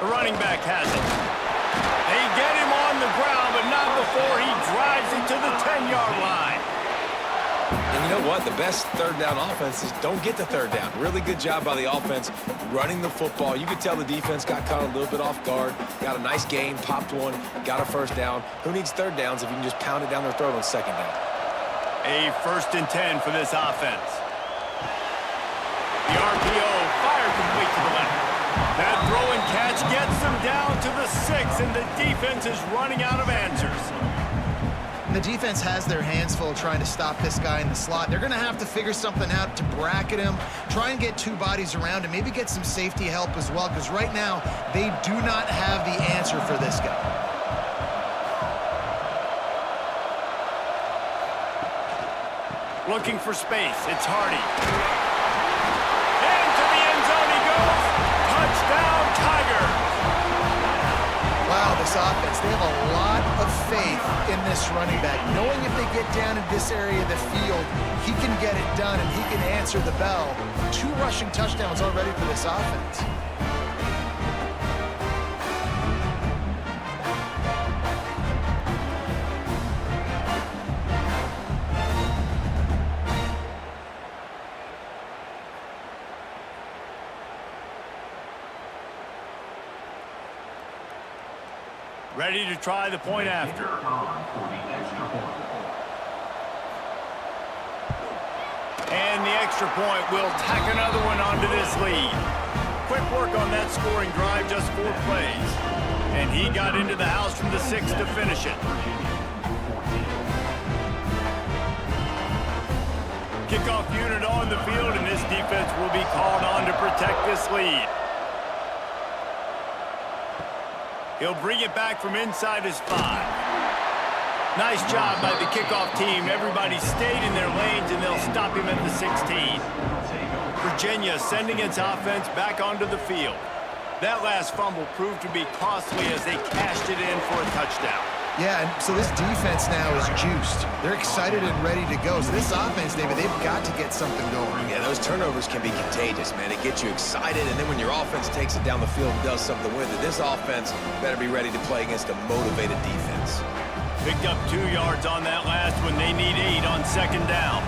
The running back has it. They get him on the ground, but not before he drives it to the 10-yard line. And you know what? The best third down offenses don't get the third down. Really good job by the offense running the football. You could tell the defense got caught a little bit off guard, got a nice gain, popped one, got a first down. Who needs third downs if you can just pound it down their throat on second down? A 1st and 10 for this offense. The RPO fired complete to the left. That throw and catch gets them down to the 6, and the defense is running out of answers. The defense has their hands full trying to stop this guy in the slot. They're going to have to figure something out to bracket him, try and get 2 bodies around him, maybe get some safety help as well, because right now they do not have the answer for this guy. Looking for space. It's Hardy. Into the end zone he goes. Touchdown, Tigers. Wow, this offense, they have a lot of faith in this running back, knowing if they get down in this area of the field, he can get it done and he can answer the bell. 2 rushing touchdowns already for this offense. Ready to try the point after. And the extra point will tack another one onto this lead. Quick work on that scoring drive, just 4 plays. And he got into the house from the 6 to finish it. Kickoff unit on the field, and this defense will be called on to protect this lead. He'll bring it back from inside his 5. Nice job by the kickoff team. Everybody stayed in their lanes, and they'll stop him at the 16. Virginia sending its offense back onto the field. That last fumble proved to be costly as they cashed it in for a touchdown. Yeah, and so this defense now is juiced. They're excited and ready to go. So this offense, David, they've got to get something going. Yeah, those turnovers can be contagious, man. It gets you excited, and then when your offense takes it down the field and does something with it, this offense better be ready to play against a motivated defense. Picked up 2 yards on that last one. They need 8 on second down.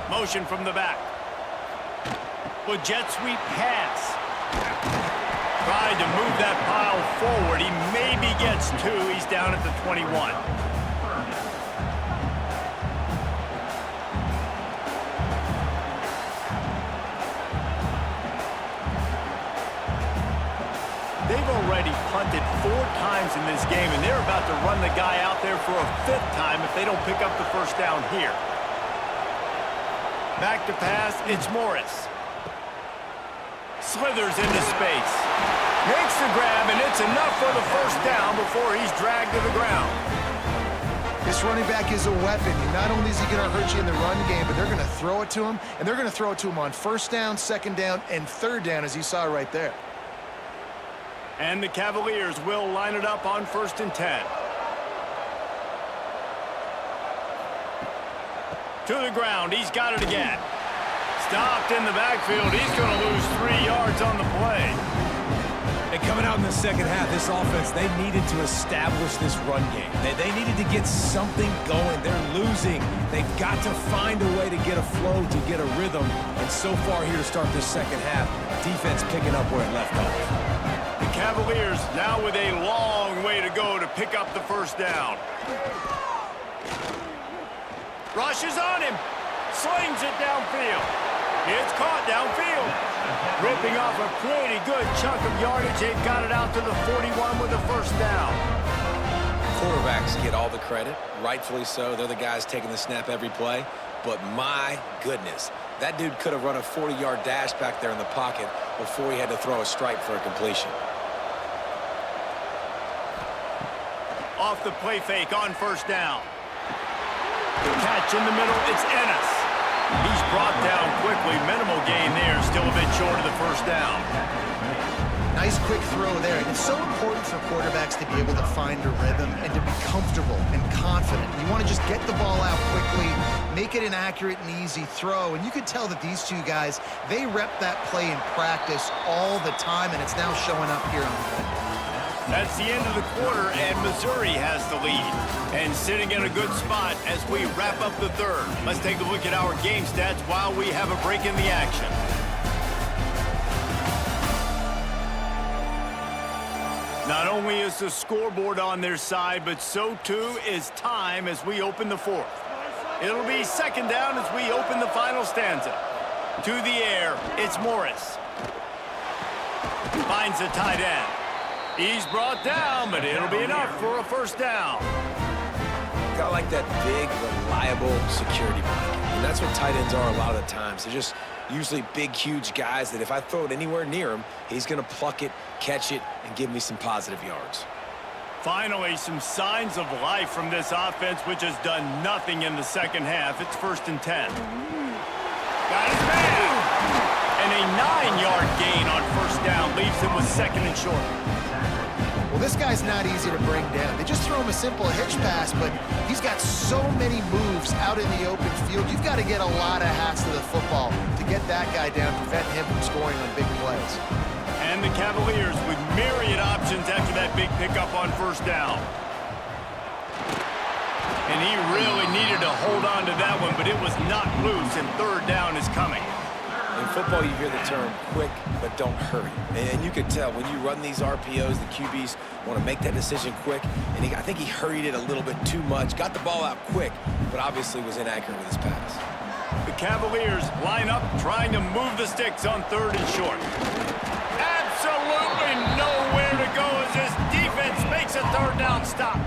Motion from the back. With jet sweep pass. Tried to move that pile forward. He maybe gets 2. He's down at the 21. They've already punted 4 times in this game, and they're about to run the guy out there for a 5th time if they don't pick up the first down here. Back to pass, it's Morris. Slithers into space. Makes the grab, and it's enough for the first down before he's dragged to the ground. This running back is a weapon. Not only is he going to hurt you in the run game, but they're going to throw it to him, and they're going to throw it to him on first down, second down, and third down, as you saw right there. And the Cavaliers will line it up on 1st and 10. To the ground, he's got it again. Stopped in the backfield. He's going to lose 3 yards on the play. And coming out in the second half, this offense, they needed to establish this run game. They needed to get something going. They're losing. They've got to find a way to get a flow, to get a rhythm. And so far here to start this second half, defense picking up where it left off. The Cavaliers now with a long way to go to pick up the first down. Rushes on him. Slings it downfield. It's caught downfield. Ripping off a pretty good chunk of yardage. They've got it out to the 41 with the first down. Quarterbacks get all the credit, rightfully so. They're the guys taking the snap every play. But my goodness, that dude could have run a 40-yard dash back there in the pocket before he had to throw a stripe for a completion. Off the play fake on first down. Catch in the middle, it's Ennis. He's brought down quickly. Minimal gain there, still a bit short of the first down. Nice quick throw there. And it's so important for quarterbacks to be able to find a rhythm and to be comfortable and confident. You want to just get the ball out quickly, make it an accurate and easy throw. And you could tell that these two guys, they rep that play in practice all the time, and it's now showing up here on the field. That's the end of the quarter, and Missouri has the lead. And sitting in a good spot as we wrap up the third. Let's take a look at our game stats while we have a break in the action. Not only is the scoreboard on their side, but so too is time as we open the fourth. It'll be second down as we open the final stanza. To the air, it's Morris. Finds the tight end. He's brought down, but it'll be enough for a first down. Got like that big, reliable security blanket. And that's what tight ends are a lot of the times. They're just usually big, huge guys that if I throw it anywhere near him, he's going to pluck it, catch it, and give me some positive yards. Finally, some signs of life from this offense, which has done nothing in the second half. It's 1st and 10. Got his man! And a 9-yard gain on first down leaves him with second and short. Well, this guy's not easy to bring down. They just throw him a simple hitch pass, but he's got so many moves out in the open field. You've got to get a lot of hats to the football to get that guy down, prevent him from scoring on big plays. And the Cavaliers with myriad options after that big pickup on first down. And he really needed to hold on to that one, but it was not loose, and third down is coming. In football, you hear the term quick, but don't hurry. And you can tell when you run these RPOs, the QBs want to make that decision quick. And I think he hurried it a little bit too much, got the ball out quick, but obviously was inaccurate with his pass. The Cavaliers line up, trying to move the sticks on third and short. Absolutely nowhere to go as this defense makes a third down stop.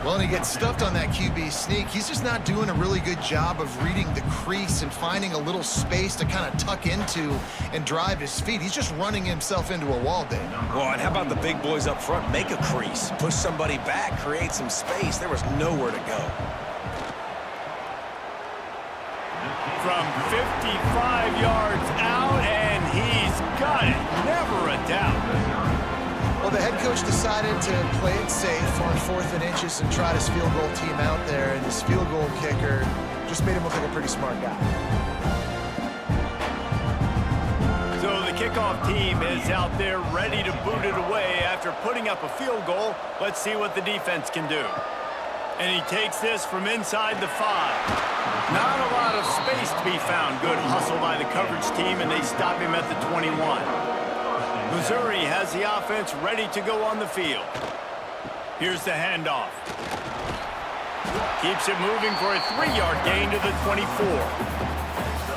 Well, and he gets stuffed on that QB sneak. He's just not doing a really good job of reading the crease and finding a little space to kind of tuck into and drive his feet. He's just running himself into a wall, Dave. Well, and how about the big boys up front? Make a crease, push somebody back, create some space. There was nowhere to go. From 55 yards out, and he's got it. Never a doubt. Well, the head coach decided to play it safe on 4th and inches and trot his field goal team out there, and his field goal kicker just made him look like a pretty smart guy. So the kickoff kickoff team is out there ready to boot it away after putting up a field goal. Let's see what the defense can do. And he takes this from inside the 5. Not a lot of space to be found. Good hustle by the coverage team, and they stop him at the 21. Missouri has the offense ready to go on the field. Here's the handoff. Keeps it moving for a 3-yard gain to the 24.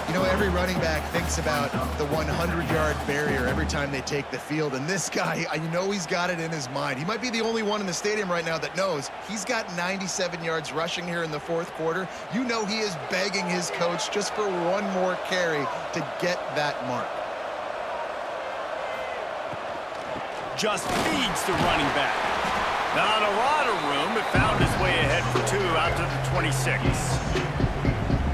You know, every running back thinks about the 100-yard barrier every time they take the field. And this guy, you know he's got it in his mind. He might be the only one in the stadium right now that knows he's got 97 yards rushing here in the 4th quarter. You know he is begging his coach just for one more carry to get that mark. Just feeds the running back. Not a lot of room, but found his way ahead for 2 out to the 26.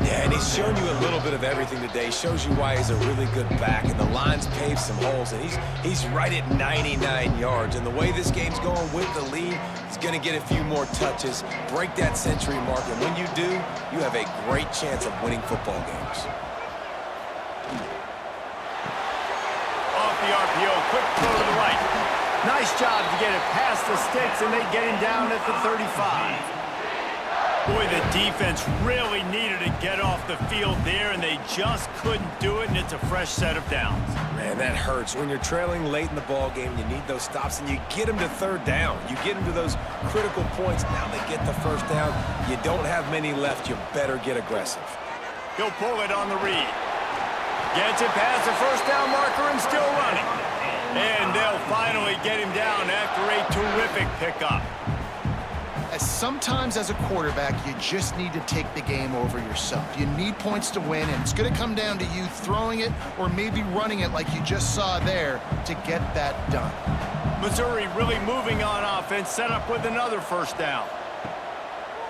Yeah, and he's shown you a little bit of everything today. Shows you why he's a really good back, and the line's paved some holes, and he's right at 99 yards. And the way this game's going with the lead, he's going to get a few more touches, break that century mark, and when you do, you have a great chance of winning football games. Off the RPO, quick throw to the right. Nice job to get it past the sticks, and they get him down at the 35. Boy, the defense really needed to get off the field there, and they just couldn't do it, and it's a fresh set of downs. Man, that hurts. When you're trailing late in the ball game, you need those stops, and you get them to 3rd down. You get them to those critical points. Now they get the 1st down. You don't have many left. You better get aggressive. He'll pull it on the read. Gets it past the 1st down marker and still running. And they'll finally get him down after a terrific pickup. Sometimes as a quarterback, you just need to take the game over yourself. You need points to win, and it's going to come down to you throwing it or maybe running it like you just saw there to get that done. Missouri really moving on offense, set up with another 1st down.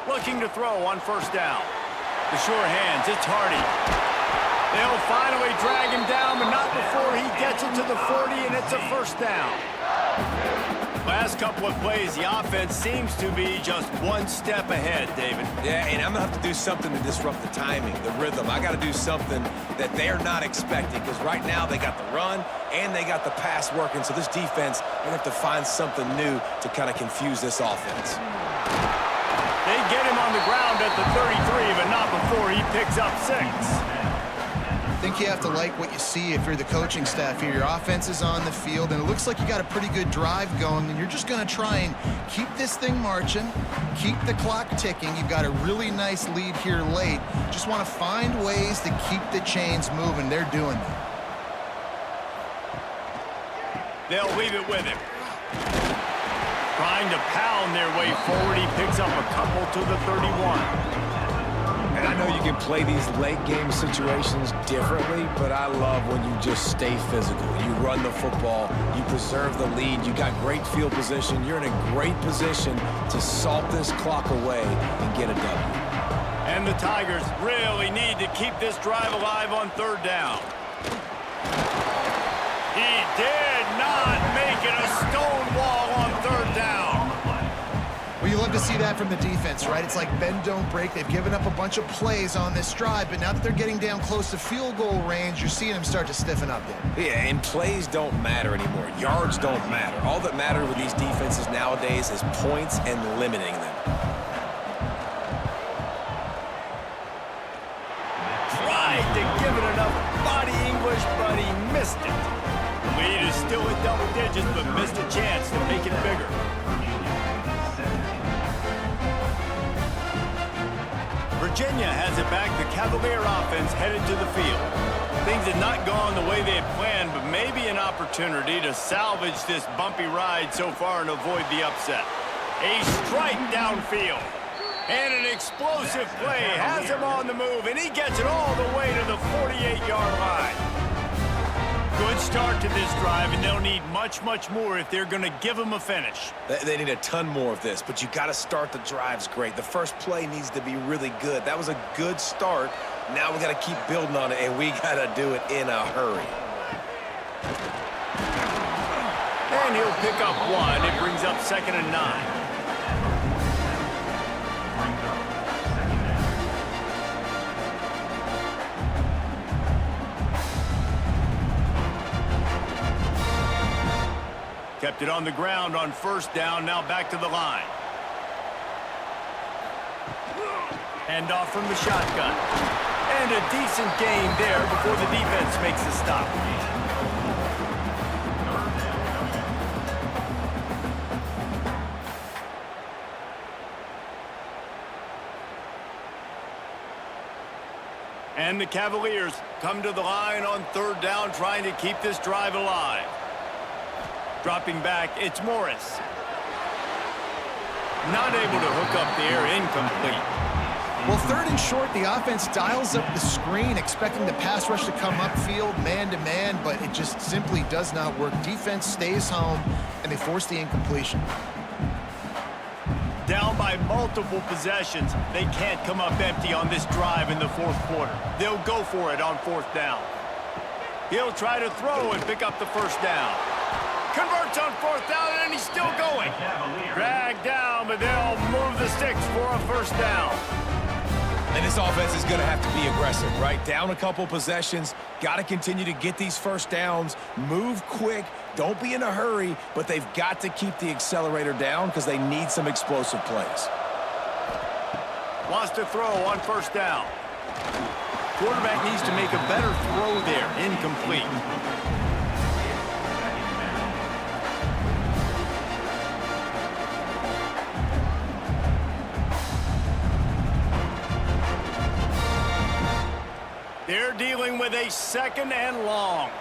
Looking to throw on 1st down. The sure hands, it's Hardy. They'll finally drag him down, but not before he gets it to the 40, and it's a 1st down. Last couple of plays, the offense seems to be just one step ahead, David. Yeah, and I'm going to have to do something to disrupt the timing, the rhythm. I got to do something that they're not expecting, because right now they got the run and they got the pass working, so this defense, they're going to have to find something new to kind of confuse this offense. They get him on the ground at the 33, but not before he picks up 6. I think you have to like what you see if you're the coaching staff here. Your offense is on the field, and it looks like you got a pretty good drive going, and you're just going to try and keep this thing marching, keep the clock ticking. You've got a really nice lead here late. Just want to find ways to keep the chains moving. They're doing that. They'll leave it with him. Trying to pound their way forward. He picks up a couple to the 31. And I know you can play these late game situations differently, but I love when you just stay physical. You run the football, you preserve the lead, you got great field position, you're in a great position to salt this clock away and get a W. And the Tigers really need to keep this drive alive on 3rd down. He did not make it a stone wall on 3rd down. Well, you love to see that from the defense, right? It's like bend, don't break. They've given up a bunch of plays on this drive, but now that they're getting down close to field goal range, you're seeing them start to stiffen up there. Yeah, and plays don't matter anymore. Yards don't matter. All that matters with these defenses nowadays is points and limiting them. Tried to give it enough body English, but he missed it. Lead is still at double digits, but missed a chance to make it bigger. Virginia has it back. The Cavalier offense headed to the field. Things had not gone the way they had planned, but maybe an opportunity to salvage this bumpy ride so far and avoid the upset. A strike downfield. And an explosive play has him on the move, and he gets it all the way to the 48-yard line. Good start to this drive, and they'll need much, much more if they're going to give him a finish. They need a ton more of this, but you got to start the drives great. The first play needs to be really good. That was a good start. Now we got to keep building on it, and we got to do it in a hurry. And he'll pick up 1. It brings up 2nd and 9. Kept it on the ground on first down, now back to the line. Hand off from the shotgun. And a decent gain there before the defense makes a stop. And the Cavaliers come to the line on third down, trying to keep this drive alive. Dropping back, it's Morris. Not able to hook up there, incomplete. Well, third and short, the offense dials up the screen, expecting the pass rush to come upfield, man-to-man, but it just simply does not work. Defense stays home, and they force the incompletion. Down by multiple possessions, they can't come up empty on this drive in the fourth quarter. They'll go for it on fourth down. He'll try to throw and pick up the first down. Converts on fourth down, and he's still going. Dragged down, but they'll move the sticks for a first down. And this offense is going to have to be aggressive, right? Down a couple possessions, got to continue to get these first downs, move quick, don't be in a hurry, but they've got to keep the accelerator down because they need some explosive plays. Wants to throw on first down. Quarterback needs to make a better throw there, incomplete. They're dealing with a second and long.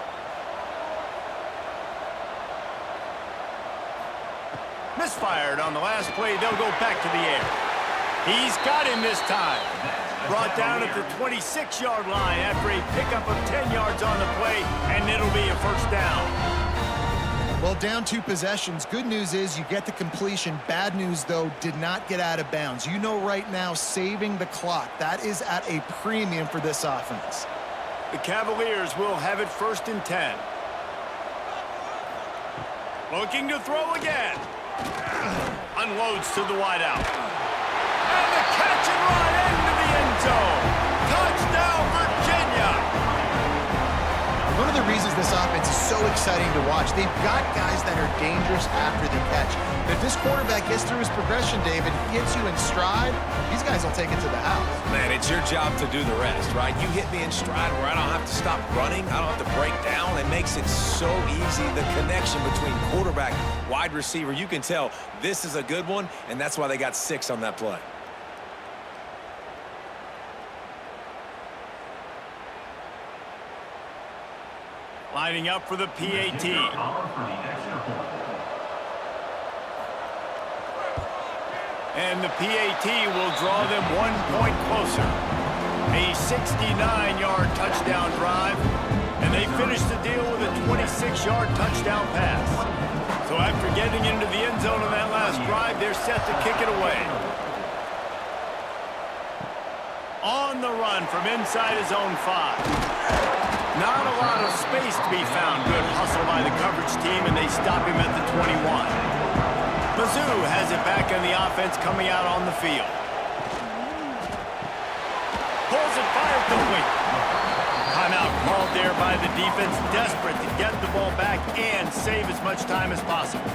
Misfired on the last play. They'll go back to the air. He's got him this time. Brought down at the 26-yard line after a pickup of 10 yards on the play, and it'll be a first down. Well, down 2 possessions. Good news is you get the completion. Bad news, though, did not get out of bounds. You know right now, saving the clock. That is at a premium for this offense. The Cavaliers will have it first and 10. Looking to throw again. Unloads to the wideout. And the catch and run into the end zone. Touchdown, Virginia. One of the reasons this offense is so exciting to watch, they've got guys that are dangerous after the catch. But if this quarterback gets through his progression, David, gets you in stride, these guys will take it to the house. Man, it's your job to do the rest, right? You hit me in stride where I don't have to stop running. I don't have to break down. It makes it so easy. The connection between quarterback, wide receiver, you can tell this is a good one, and that's why they got 6 on that play. Lining up for the PAT. And the PAT will draw them 1 point closer. A 69-yard touchdown drive, and they finish the deal with a 26-yard touchdown pass. So after getting into the end zone on that last drive, they're set to kick it away. On the run from inside his own 5. Not a lot of space to be found. Good hustle by the coverage team, and they stop him at the 21. Mizzou has it back in the offense coming out on the field. Pulls it, fires complete. Timeout called there by the defense, desperate to get the ball back and save as much time as possible.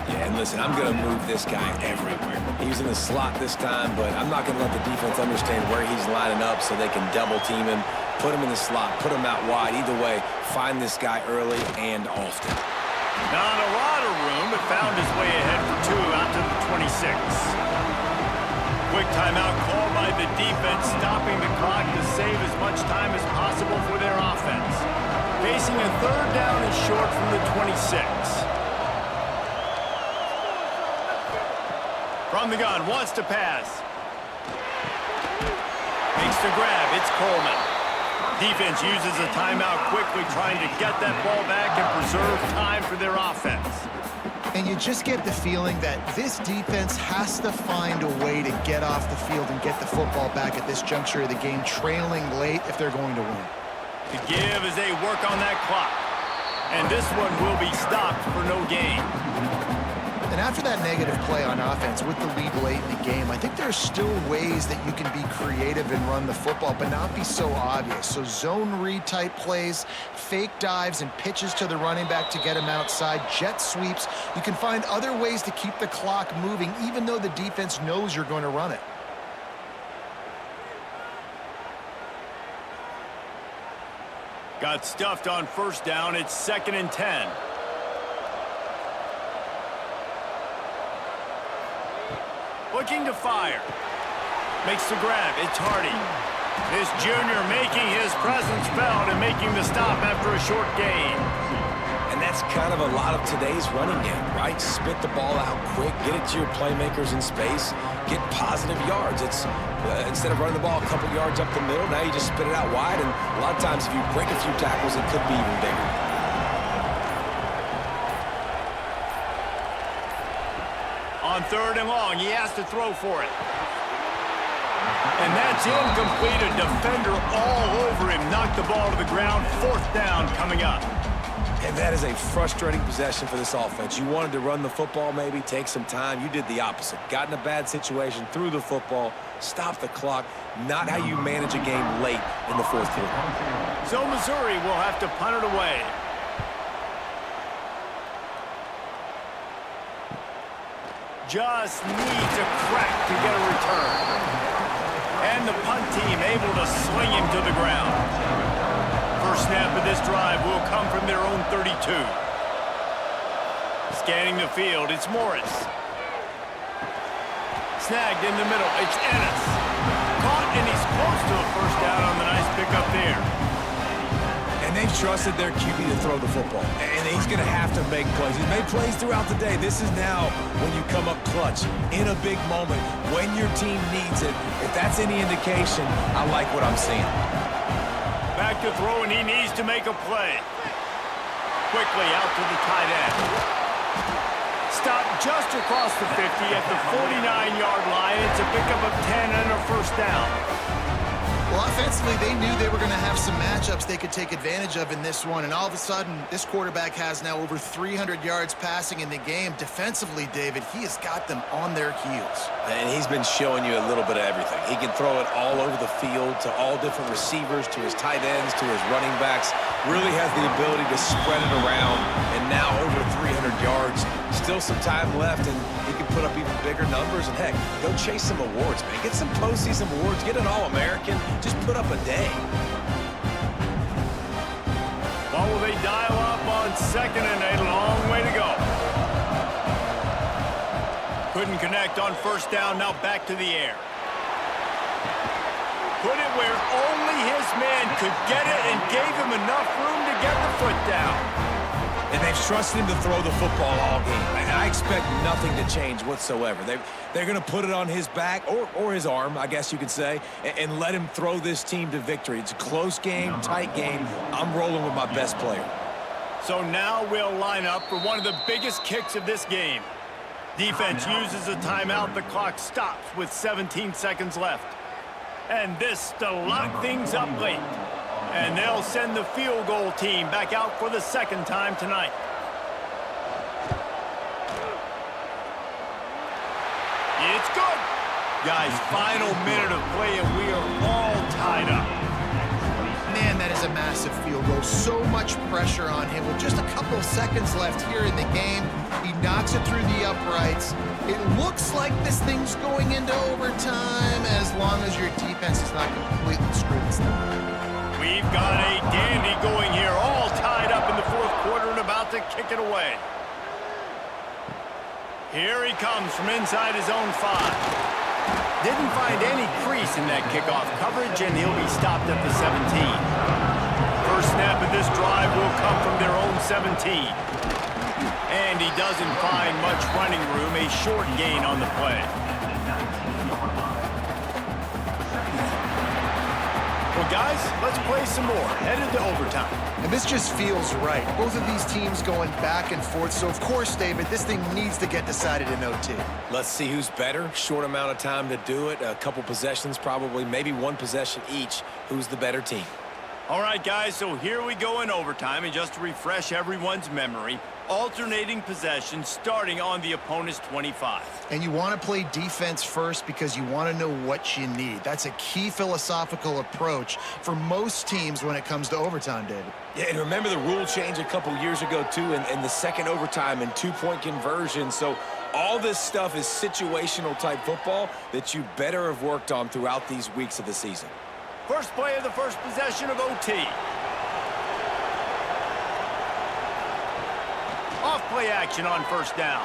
Yeah, and listen, I'm going to move this guy everywhere. He's in the slot this time, but I'm not going to let the defense understand where he's lining up so they can double team him, put him in the slot, put him out wide. Either way, find this guy early and often. Not a lot of room, but found his way ahead for 2 out to the 26. Quick timeout called by the defense, stopping the clock to save as much time as possible for their offense. Facing a third down and short from the 26. From the gun, wants to pass. Makes the grab, it's Coleman. Defense uses a timeout quickly, trying to get that ball back and preserve time for their offense. And you just get the feeling that this defense has to find a way to get off the field and get the football back at this juncture of the game, trailing late if they're going to win. To give as they work on that clock. And this one will be stopped for no gain. And And after that negative play on offense with the lead late in the game, I think there's still ways that you can be creative and run the football, but not be so obvious. So zone read type plays, fake dives and pitches to the running back to get him outside, jet sweeps. You can find other ways to keep the clock moving, even though the defense knows you're going to run it. Got stuffed on first down. It's 2nd and 10. Looking to fire. Makes the grab. It's Hardy. This junior making his presence felt and making the stop after a short gain. And that's kind of a lot of today's running game, right? Spit the ball out quick, get it to your playmakers in space, get positive yards. It's instead of running the ball a couple yards up the middle, now you just spit it out wide, and a lot of times if you break a few tackles, it could be even bigger. On 3rd and long, he has to throw for it. And that's incomplete. A defender all over him. Knocked the ball to the ground. 4th down coming up. And that is a frustrating possession for this offense. You wanted to run the football, maybe take some time. You did the opposite. Got in a bad situation, threw the football, stopped the clock. Not how you manage a game late in the 4th quarter. So Missouri will have to punt it away. Just needs a crack to get a return. And the punt team able to sling him to the ground. First snap of this drive will come from their own 32. Scanning the field, it's Morris. Snagged in the middle, it's Ennis. Caught, and he's close to a first down on the nice pickup there. And they've trusted their QB to throw the football. And he's going to have to make plays. He's made plays throughout the day. This is now when you come up clutch in a big moment when your team needs it. If that's any indication, I like what I'm seeing. Back to throw, and he needs to make a play. Quickly out to the tight end. Stopped just across the 50 at the 49-yard line. It's a pickup of 10 and a first down. Well, offensively, they knew they were going to have some matchups they could take advantage of in this one, and all of a sudden, this quarterback has now over 300 yards passing in the game. Defensively, David, he has got them on their heels. And he's been showing you a little bit of everything. He can throw it all over the field to all different receivers, to his tight ends, to his running backs. Really has the ability to spread it around, and now over 300 yards. Still some time left, and he can put up even bigger numbers. And heck, go chase some awards, man. Get some postseason awards. Get an All-American. Just put up a day. Well, will they dial up on 2nd and a long way to go? Couldn't connect on first down. Now back to the air. Put it where only his man could get it and gave him enough room to get the foot down. And they've trusted him to throw the football all game. And I expect nothing to change whatsoever. They're going to put it on his back, or his arm, I guess you could say, and let him throw this team to victory. It's a close game, tight game. I'm rolling with my best player. So now we'll line up for one of the biggest kicks of this game. Defense uses a timeout. The clock stops with 17 seconds left. And this to lock things up late. And they'll send the field goal team back out for the 2nd time tonight. It's good. Guys, final minute of play, and we are all tied up. Man, that is a massive field goal. So much pressure on him. With just a couple of seconds left here in the game, he knocks it through the uprights. It looks like this thing's going into overtime as long as your defense is not completely screwed this thing. We've got a dandy going here, all tied up in the 4th quarter and about to kick it away. Here he comes from inside his own 5. Didn't find any crease in that kickoff coverage, and he'll be stopped at the 17. First snap of this drive will come from their own 17. And he doesn't find much running room, a short gain on the play. Well, guys, let's play some more. Headed to overtime. And this just feels right. Both of these teams going back and forth. So, of course, David, this thing needs to get decided in OT. Let's see who's better. Short amount of time to do it. A couple possessions probably, maybe one possession each. Who's the better team? All right, guys, so here we go in overtime, and just to refresh everyone's memory, alternating possession starting on the opponent's 25. And you want to play defense first because you want to know what you need. That's a key philosophical approach for most teams when it comes to overtime, David. Yeah, and remember the rule change a couple years ago, too, in the second overtime and two-point conversion. So all this stuff is situational type football that you better have worked on throughout these weeks of the season. First play of the first possession of OT. Off play action on first down.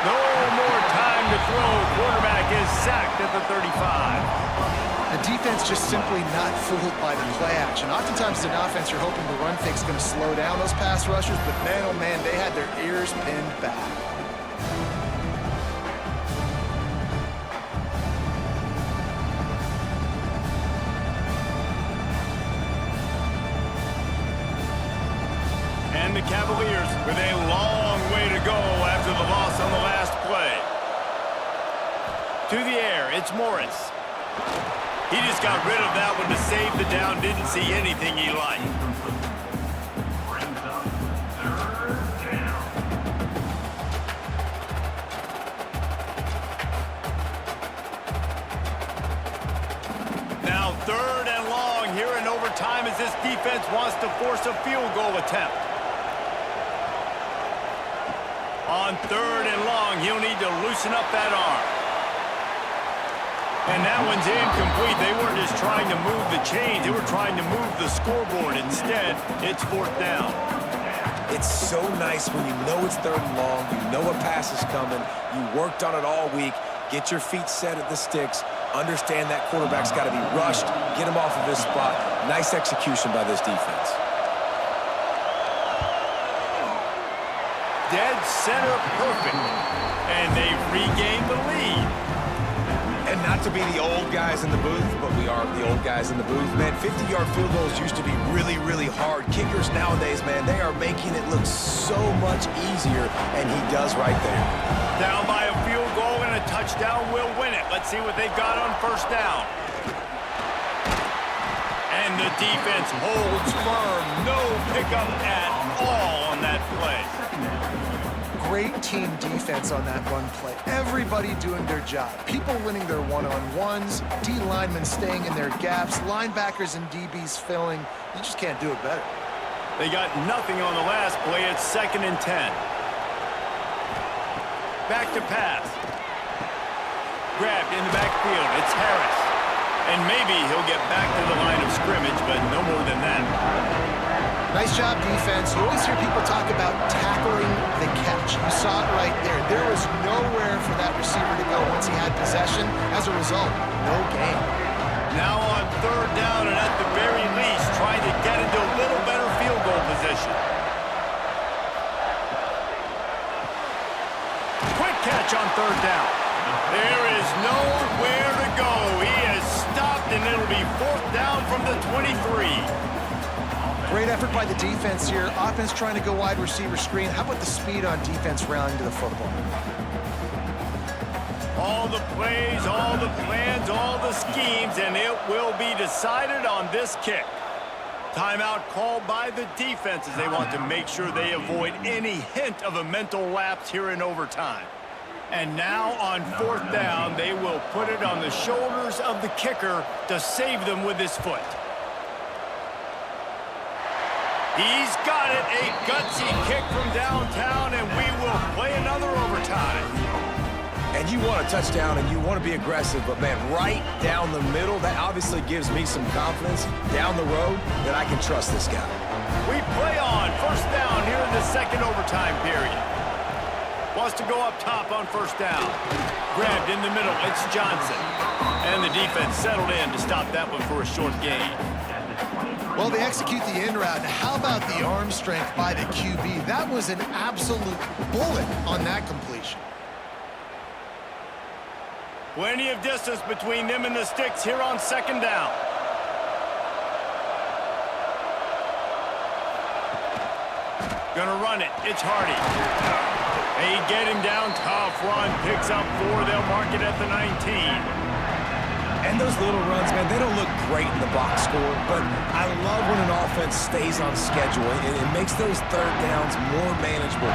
No more time to throw. Quarterback is sacked at the 35. The defense just simply not fooled by the play action. Oftentimes, as an offense, you're hoping the run fake's going to slow down those pass rushers, but man, oh man, they had their ears pinned back. And the Cavaliers with a long way to go after the loss on the last play. To the air, it's Morris. He just got rid of that one to save the down. Didn't see anything he liked. Now third and long here in overtime as this defense wants to force a field goal attempt. On third and long, he'll need to loosen up that arm. And that one's incomplete. They weren't just trying to move the chains. They were trying to move the scoreboard. Instead, it's fourth down. It's so nice when you know it's third and long, you know a pass is coming, you worked on it all week, get your feet set at the sticks, understand that quarterback's got to be rushed, get him off of his spot. Nice execution by this defense. Dead center perfect. And they've regained the lead. And not to be the old guys in the booth, but we are the old guys in the booth. Man, 50-yard field goals used to be really, really hard. Kickers nowadays, man, they are making it look so much easier, and he does right there. Down by a field goal and a touchdown will win it. Let's see what they've got on first down. And the defense holds firm. No pickup at all on that play. Great team defense on that run play. Everybody doing their job. People winning their one-on-ones, D linemen staying in their gaps, linebackers and DBs filling. You just can't do it better. They got nothing on the last play. It's 2nd and 10. Back to pass. Grabbed in the backfield. It's Harris. And maybe he'll get back to the line of scrimmage, but no more than that. Nice job, defense. You always hear people talk about tackling the catch. You saw it right there. There was nowhere for that receiver to go once he had possession. As a result, no gain. Now on third down, and at the very least, trying to get into a little better field goal position. Quick catch on third down. There is nowhere to go. He is stopped, and it'll be fourth down from the 23. Great effort by the defense here. Offense trying to go wide receiver screen. How about the speed on defense rallying to the football? All the plays, all the plans, all the schemes, and it will be decided on this kick. Timeout called by the defense as they want to make sure they avoid any hint of a mental lapse here in overtime. And now on fourth down, they will put it on the shoulders of the kicker to save them with his foot. He's got it, a gutsy kick from downtown, and we will play another overtime. And you want a touchdown, and you want to be aggressive, but, man, right down the middle, that obviously gives me some confidence down the road that I can trust this guy. We play on first down here in the second overtime period. Wants to go up top on first down. Grabbed in the middle, it's Johnson. And the defense settled in to stop that one for a short gain. Well, they execute the in route. How about the arm strength by the QB? That was an absolute bullet on that completion. Plenty of distance between them and the sticks here on second down. Gonna run it. It's Hardy. They get him down. Tough run. Picks up 4. They'll mark it at the 19. And those little runs, man, they don't look great in the box score, but I love when an offense stays on schedule. It makes those third downs more manageable,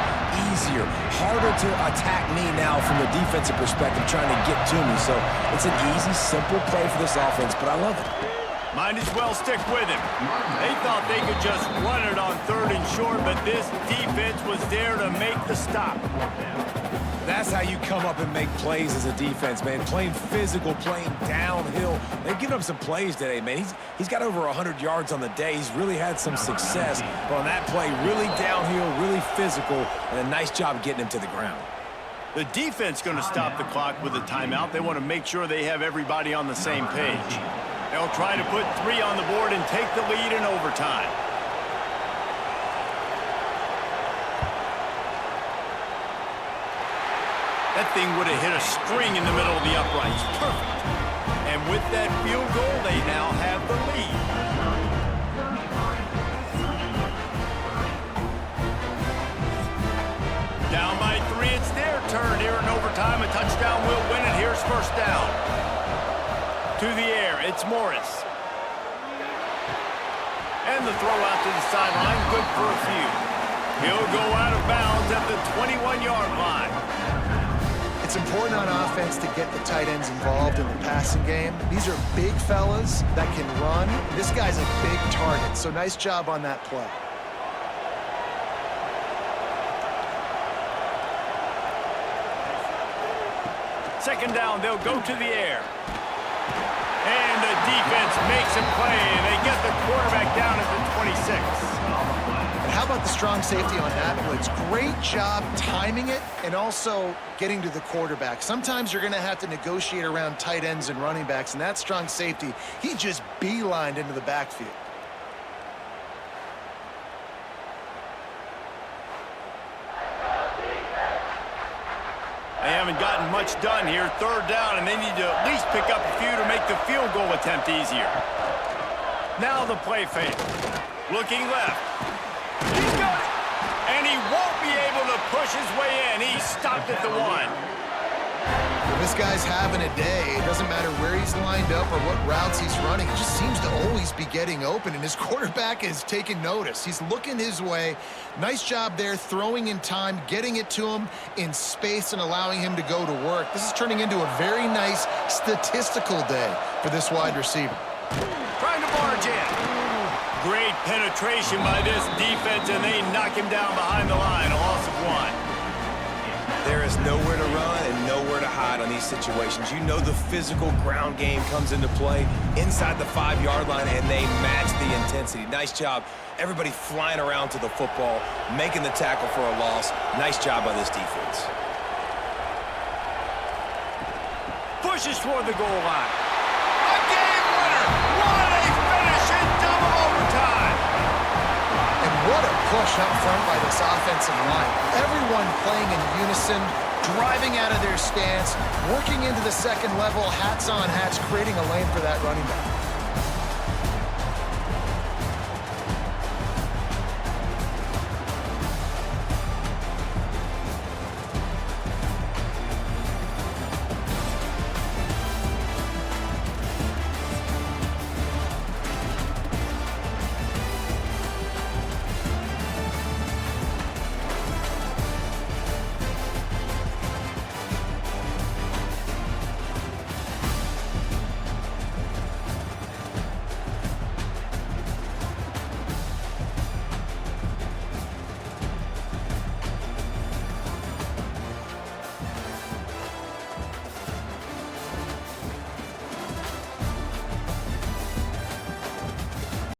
easier, harder to attack me now from the defensive perspective trying to get to me. So it's an easy, simple play for this offense, but I love it. Might as well stick with him. They thought they could just run it on 3rd and short, but this defense was there to make the stop. That's how you come up and make plays as a defense, man. Playing physical, playing downhill. They've given up some plays today, man. He's got over 100 yards on the day. He's really had some success. But on that play, really downhill, really physical, and a nice job getting him to the ground. The defense going to stop the clock with a timeout. They want to make sure they have everybody on the same page. They'll try to put 3 on the board and take the lead in overtime. That thing would have hit a string in the middle of the uprights. Perfect. And with that field goal, they now have the lead. Down by 3, it's their turn here in overtime. A touchdown will win it. Here's first down. To the air, it's Morris. And the throw out to the sideline, good for a few. He'll go out of bounds at the 21-yard line. It's important on offense to get the tight ends involved in the passing game. These are big fellas that can run. This guy's a big target, so nice job on that play. Second down, they'll go to the air. And the defense makes a play, and they get the quarterback down at the 26. How about the strong safety on that blitz? Great job timing it and also getting to the quarterback. Sometimes you're going to have to negotiate around tight ends and running backs, and that strong safety, he just beelined into the backfield. They haven't gotten much done here. 3rd down, and they need to at least pick up a few to make the field goal attempt easier. Now the play fake. Looking left. He's got it. And he won't be able to push his way in. He stopped at the 1. Well, this guy's having a day. It doesn't matter where he's lined up or what routes he's running. He just seems to always be getting open, and his quarterback is taking notice. He's looking his way. Nice job there, throwing in time, getting it to him in space, and allowing him to go to work. This is turning into a very nice statistical day for this wide receiver. Trying to barge in. Great penetration by this defense, and they knock him down behind the line. A loss of 1. There is nowhere to run and nowhere to hide on these situations. You know the physical ground game comes into play inside the 5-yard line, and they match the intensity. Nice job. Everybody flying around to the football, making the tackle for a loss. Nice job by this defense. Pushes toward the goal line. A game winner. What a finish in double overtime. And what a push up front by this offensive line. Everyone playing in unison, driving out of their stance, working into the second level, hats on hats, creating a lane for that running back.